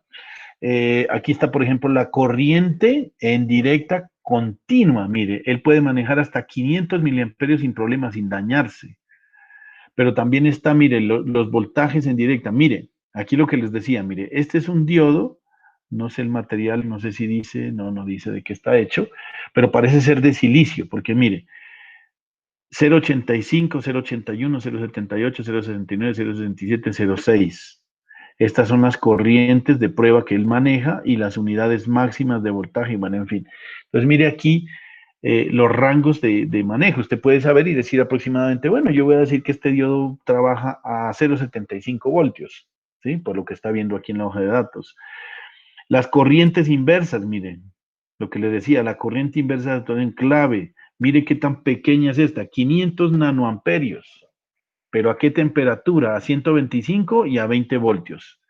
Aquí está, por ejemplo, la corriente en directa continua. Mire, él puede manejar hasta 500 miliamperios sin problemas, sin dañarse. Pero también está, mire, los voltajes en directa. Mire, aquí lo que les decía, mire, este es un diodo, no sé el material, no sé si dice, no dice de qué está hecho, pero parece ser de silicio, porque mire, 0.85, 0.81, 0.78, 0.69, 0.67, 0.6. Estas son las corrientes de prueba que él maneja y las unidades máximas de voltaje, bueno, en fin. Entonces, mire aquí los rangos de manejo. Usted puede saber y decir aproximadamente, bueno, yo voy a decir que este diodo trabaja a 0.75 voltios, ¿sí? Por lo que está viendo aquí en la hoja de datos. Las corrientes inversas, miren, lo que le decía, la corriente inversa de en clave, mire qué tan pequeña es esta, 500 nanoamperios, pero ¿a qué temperatura? A 125 y a 20 voltios.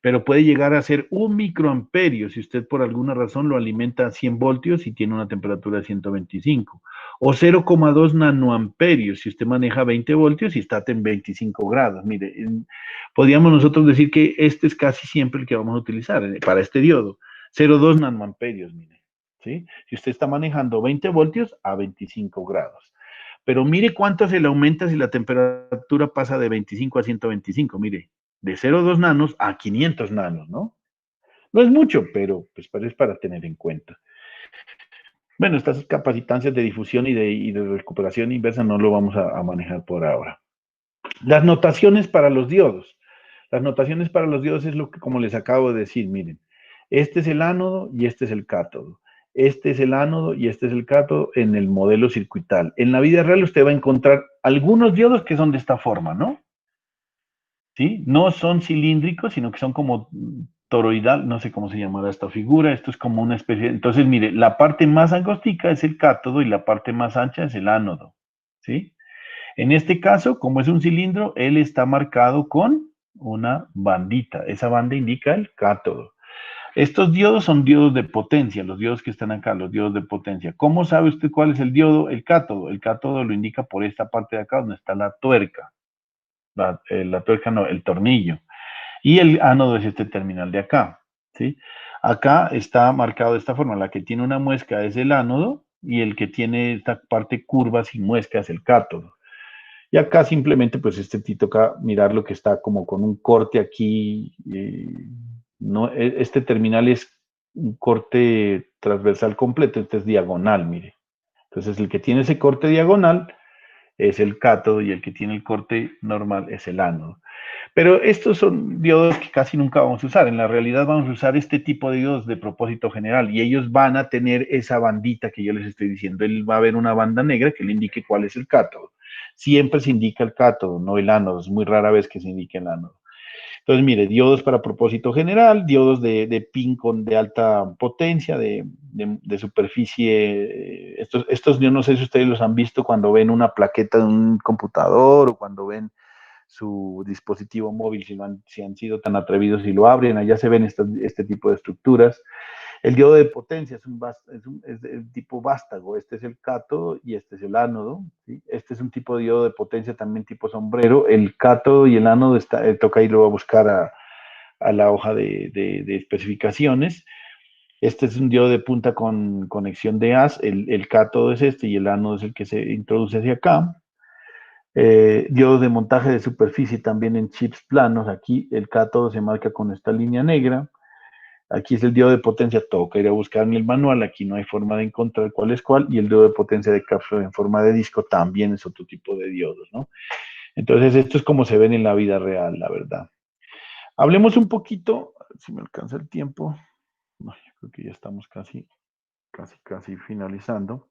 Pero puede llegar a ser 1 microamperio si usted por alguna razón lo alimenta a 100 voltios y tiene una temperatura de 125. O 0,2 nanoamperios si usted maneja 20 voltios y está en 25 grados. Mire, podríamos nosotros decir que este es casi siempre el que vamos a utilizar para este diodo. 0,2 nanoamperios, mire. ¿Sí? Si usted está manejando 20 voltios a 25 grados. Pero mire cuánto se le aumenta si la temperatura pasa de 25 a 125. Mire, de 0,2 nanos a 500 nanos, ¿no? No es mucho, pero pues es para tener en cuenta. Bueno, estas capacitancias de difusión y de recuperación inversa no lo vamos a manejar por ahora. Las notaciones para los diodos. Las notaciones para los diodos es lo que, como les acabo de decir, miren, este es el ánodo y este es el cátodo. Este es el ánodo y este es el cátodo en el modelo circuital. En la vida real usted va a encontrar algunos diodos que son de esta forma, ¿no? ¿Sí? No son cilíndricos, sino que son como toroidal, no sé cómo se llamará esta figura, esto es como una especie, entonces mire, la parte más angostica es el cátodo y la parte más ancha es el ánodo, ¿sí? En este caso, como es un cilindro, él está marcado con una bandita, esa banda indica el cátodo. Estos diodos son diodos de potencia, los diodos que están acá, los diodos de potencia. ¿Cómo sabe usted cuál es el diodo? El cátodo lo indica por esta parte de acá donde está la tuerca, la tuerca no, el tornillo. Y el ánodo es este terminal de acá, ¿sí? Acá está marcado de esta forma, la que tiene una muesca es el ánodo y el que tiene esta parte curva sin muesca es el cátodo. Y acá simplemente, pues te toca mirar lo que está como con un corte aquí. No, este terminal es un corte transversal completo, este es diagonal, mire. Entonces el que tiene ese corte diagonal es el cátodo y el que tiene el corte normal es el ánodo. Pero estos son diodos que casi nunca vamos a usar. En la realidad vamos a usar este tipo de diodos de propósito general y ellos van a tener esa bandita que yo les estoy diciendo. Él va a ver una banda negra que le indique cuál es el cátodo. Siempre se indica el cátodo, no el ánodo. Es muy rara vez que se indique el ánodo. Entonces, mire, diodos para propósito general, diodos de pin con de alta potencia, de superficie. Estos yo no sé si ustedes los han visto cuando ven una plaqueta de un computador o cuando ven su dispositivo móvil, si han sido tan atrevidos y lo abren, allá se ven este tipo de estructuras. El diodo de potencia es de tipo vástago, este es el cátodo y este es el ánodo, ¿sí? Este es un tipo de diodo de potencia también tipo sombrero, el cátodo y el ánodo, toca irlo a buscar a la hoja de especificaciones. Este es un diodo de punta con conexión de haz, el cátodo es este y el ánodo es el que se introduce hacia acá. Diodos de montaje de superficie también en chips planos. Aquí el cátodo se marca con esta línea negra. Aquí es el diodo de potencia, toca ir a buscar en el manual. Aquí no hay forma de encontrar cuál es cuál. Y el diodo de potencia de cápsula en forma de disco también es otro tipo de diodos, ¿no? Entonces, esto es como se ven en la vida real, la verdad. Hablemos un poquito, si me alcanza el tiempo. No, yo creo que ya estamos casi finalizando.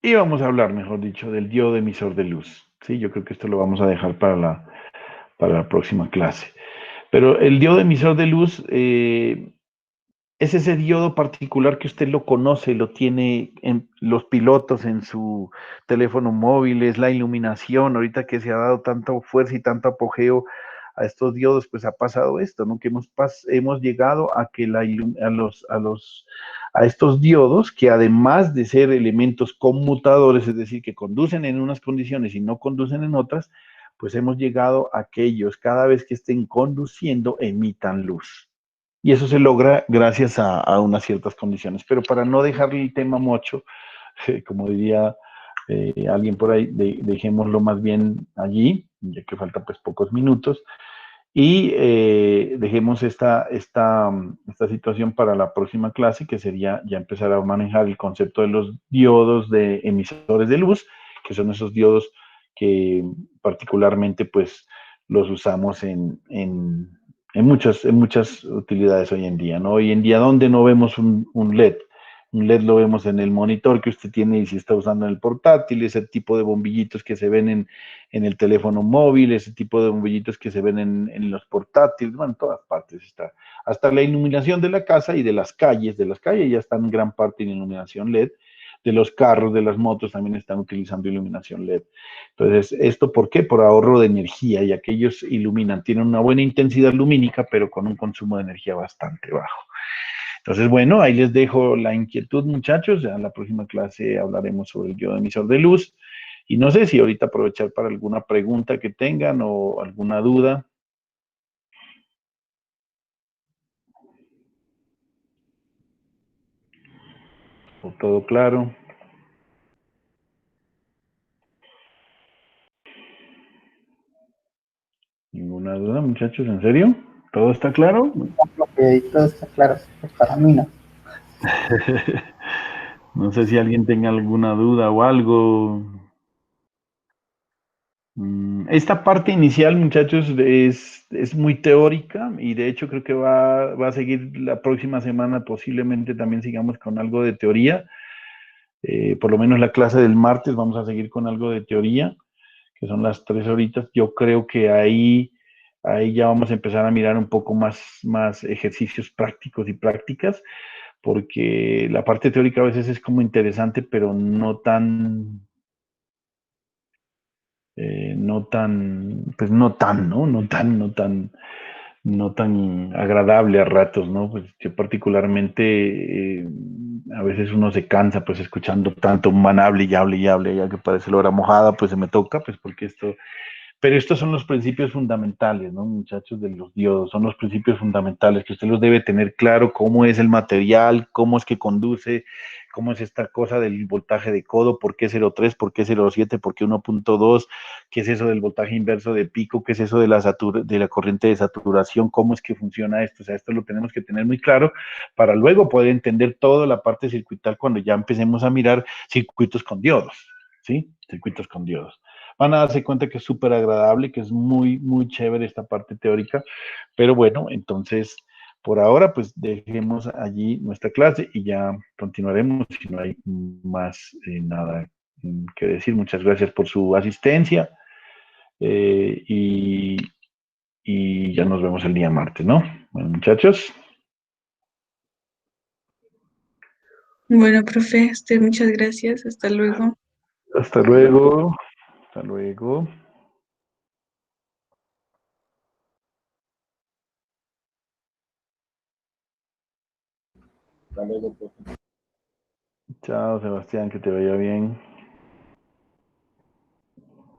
Y vamos a hablar, mejor dicho, del diodo emisor de luz. Sí, yo creo que esto lo vamos a dejar para la próxima clase. Pero el diodo emisor de luz es ese diodo particular que usted lo conoce, lo tiene en los pilotos en su teléfono móvil, es la iluminación, ahorita que se ha dado tanta fuerza y tanto apogeo a estos diodos, pues ha pasado esto, ¿no? Que hemos llegado a que a estos diodos, que además de ser elementos conmutadores, es decir, que conducen en unas condiciones y no conducen en otras, pues hemos llegado a que ellos, cada vez que estén conduciendo, emitan luz. Y eso se logra gracias a unas ciertas condiciones. Pero para no dejarle el tema mocho, como diría alguien por ahí, dejémoslo más bien allí, ya que faltan pues pocos minutos, y dejemos esta situación para la próxima clase, que sería ya empezar a manejar el concepto de los diodos de emisores de luz, que son esos diodos que particularmente pues los usamos en muchas utilidades hoy en día, ¿no? Hoy en día, ¿dónde no vemos un LED? Un LED lo vemos en el monitor que usted tiene y si está usando en el portátil, ese tipo de bombillitos que se ven en el teléfono móvil, ese tipo de bombillitos que se ven en los portátiles, bueno, en todas partes está. Hasta la iluminación de la casa y de las calles ya están en gran parte en iluminación LED, de los carros, de las motos también están utilizando iluminación LED. Entonces, ¿esto por qué? Por ahorro de energía, ya que ellos iluminan, tienen una buena intensidad lumínica, pero con un consumo de energía bastante bajo. Entonces, bueno, ahí les dejo la inquietud, muchachos. Ya en la próxima clase hablaremos sobre el diodo emisor de luz. Y no sé si ahorita aprovechar para alguna pregunta que tengan o alguna duda. ¿O todo claro? ¿Ninguna duda, muchachos? ¿En serio? ¿Todo está claro? Lo que ahí todo está claro, pues para mí no. No sé si alguien tenga alguna duda o algo. Esta parte inicial, muchachos, es muy teórica y de hecho creo que va a seguir la próxima semana, posiblemente también sigamos con algo de teoría. Por lo menos la clase del martes vamos a seguir con algo de teoría, que son las 3 horitas. Yo creo que ahí ya vamos a empezar a mirar un poco más ejercicios prácticos y prácticas, porque la parte teórica a veces es como interesante, pero pues ¿no? No tan agradable a ratos, ¿no? Pues yo particularmente, a veces uno se cansa pues escuchando tanto un man hable y hable y hable, ya que parece la hora mojada, pues se me toca, pues porque pero estos son los principios fundamentales, ¿no, muchachos? De los diodos, son los principios fundamentales que usted los debe tener claro, cómo es el material, cómo es que conduce, cómo es esta cosa del voltaje de codo, por qué 0,3, por qué 0,7, por qué 1,2, qué es eso del voltaje inverso de pico, qué es eso de de la corriente de saturación, cómo es que funciona esto. O sea, esto lo tenemos que tener muy claro para luego poder entender toda la parte circuital cuando ya empecemos a mirar circuitos con diodos, ¿sí? Circuitos con diodos. Van a darse cuenta que es súper agradable, que es muy chévere esta parte teórica, pero bueno, entonces por ahora pues dejemos allí nuestra clase y ya continuaremos si no hay más nada que decir. Muchas gracias por su asistencia eh, y, y ya nos vemos el día martes, ¿no? Bueno, muchachos, Bueno, profe, muchas gracias. Hasta luego. hasta luego, hasta luego. Chao, Sebastián, que te vaya bien.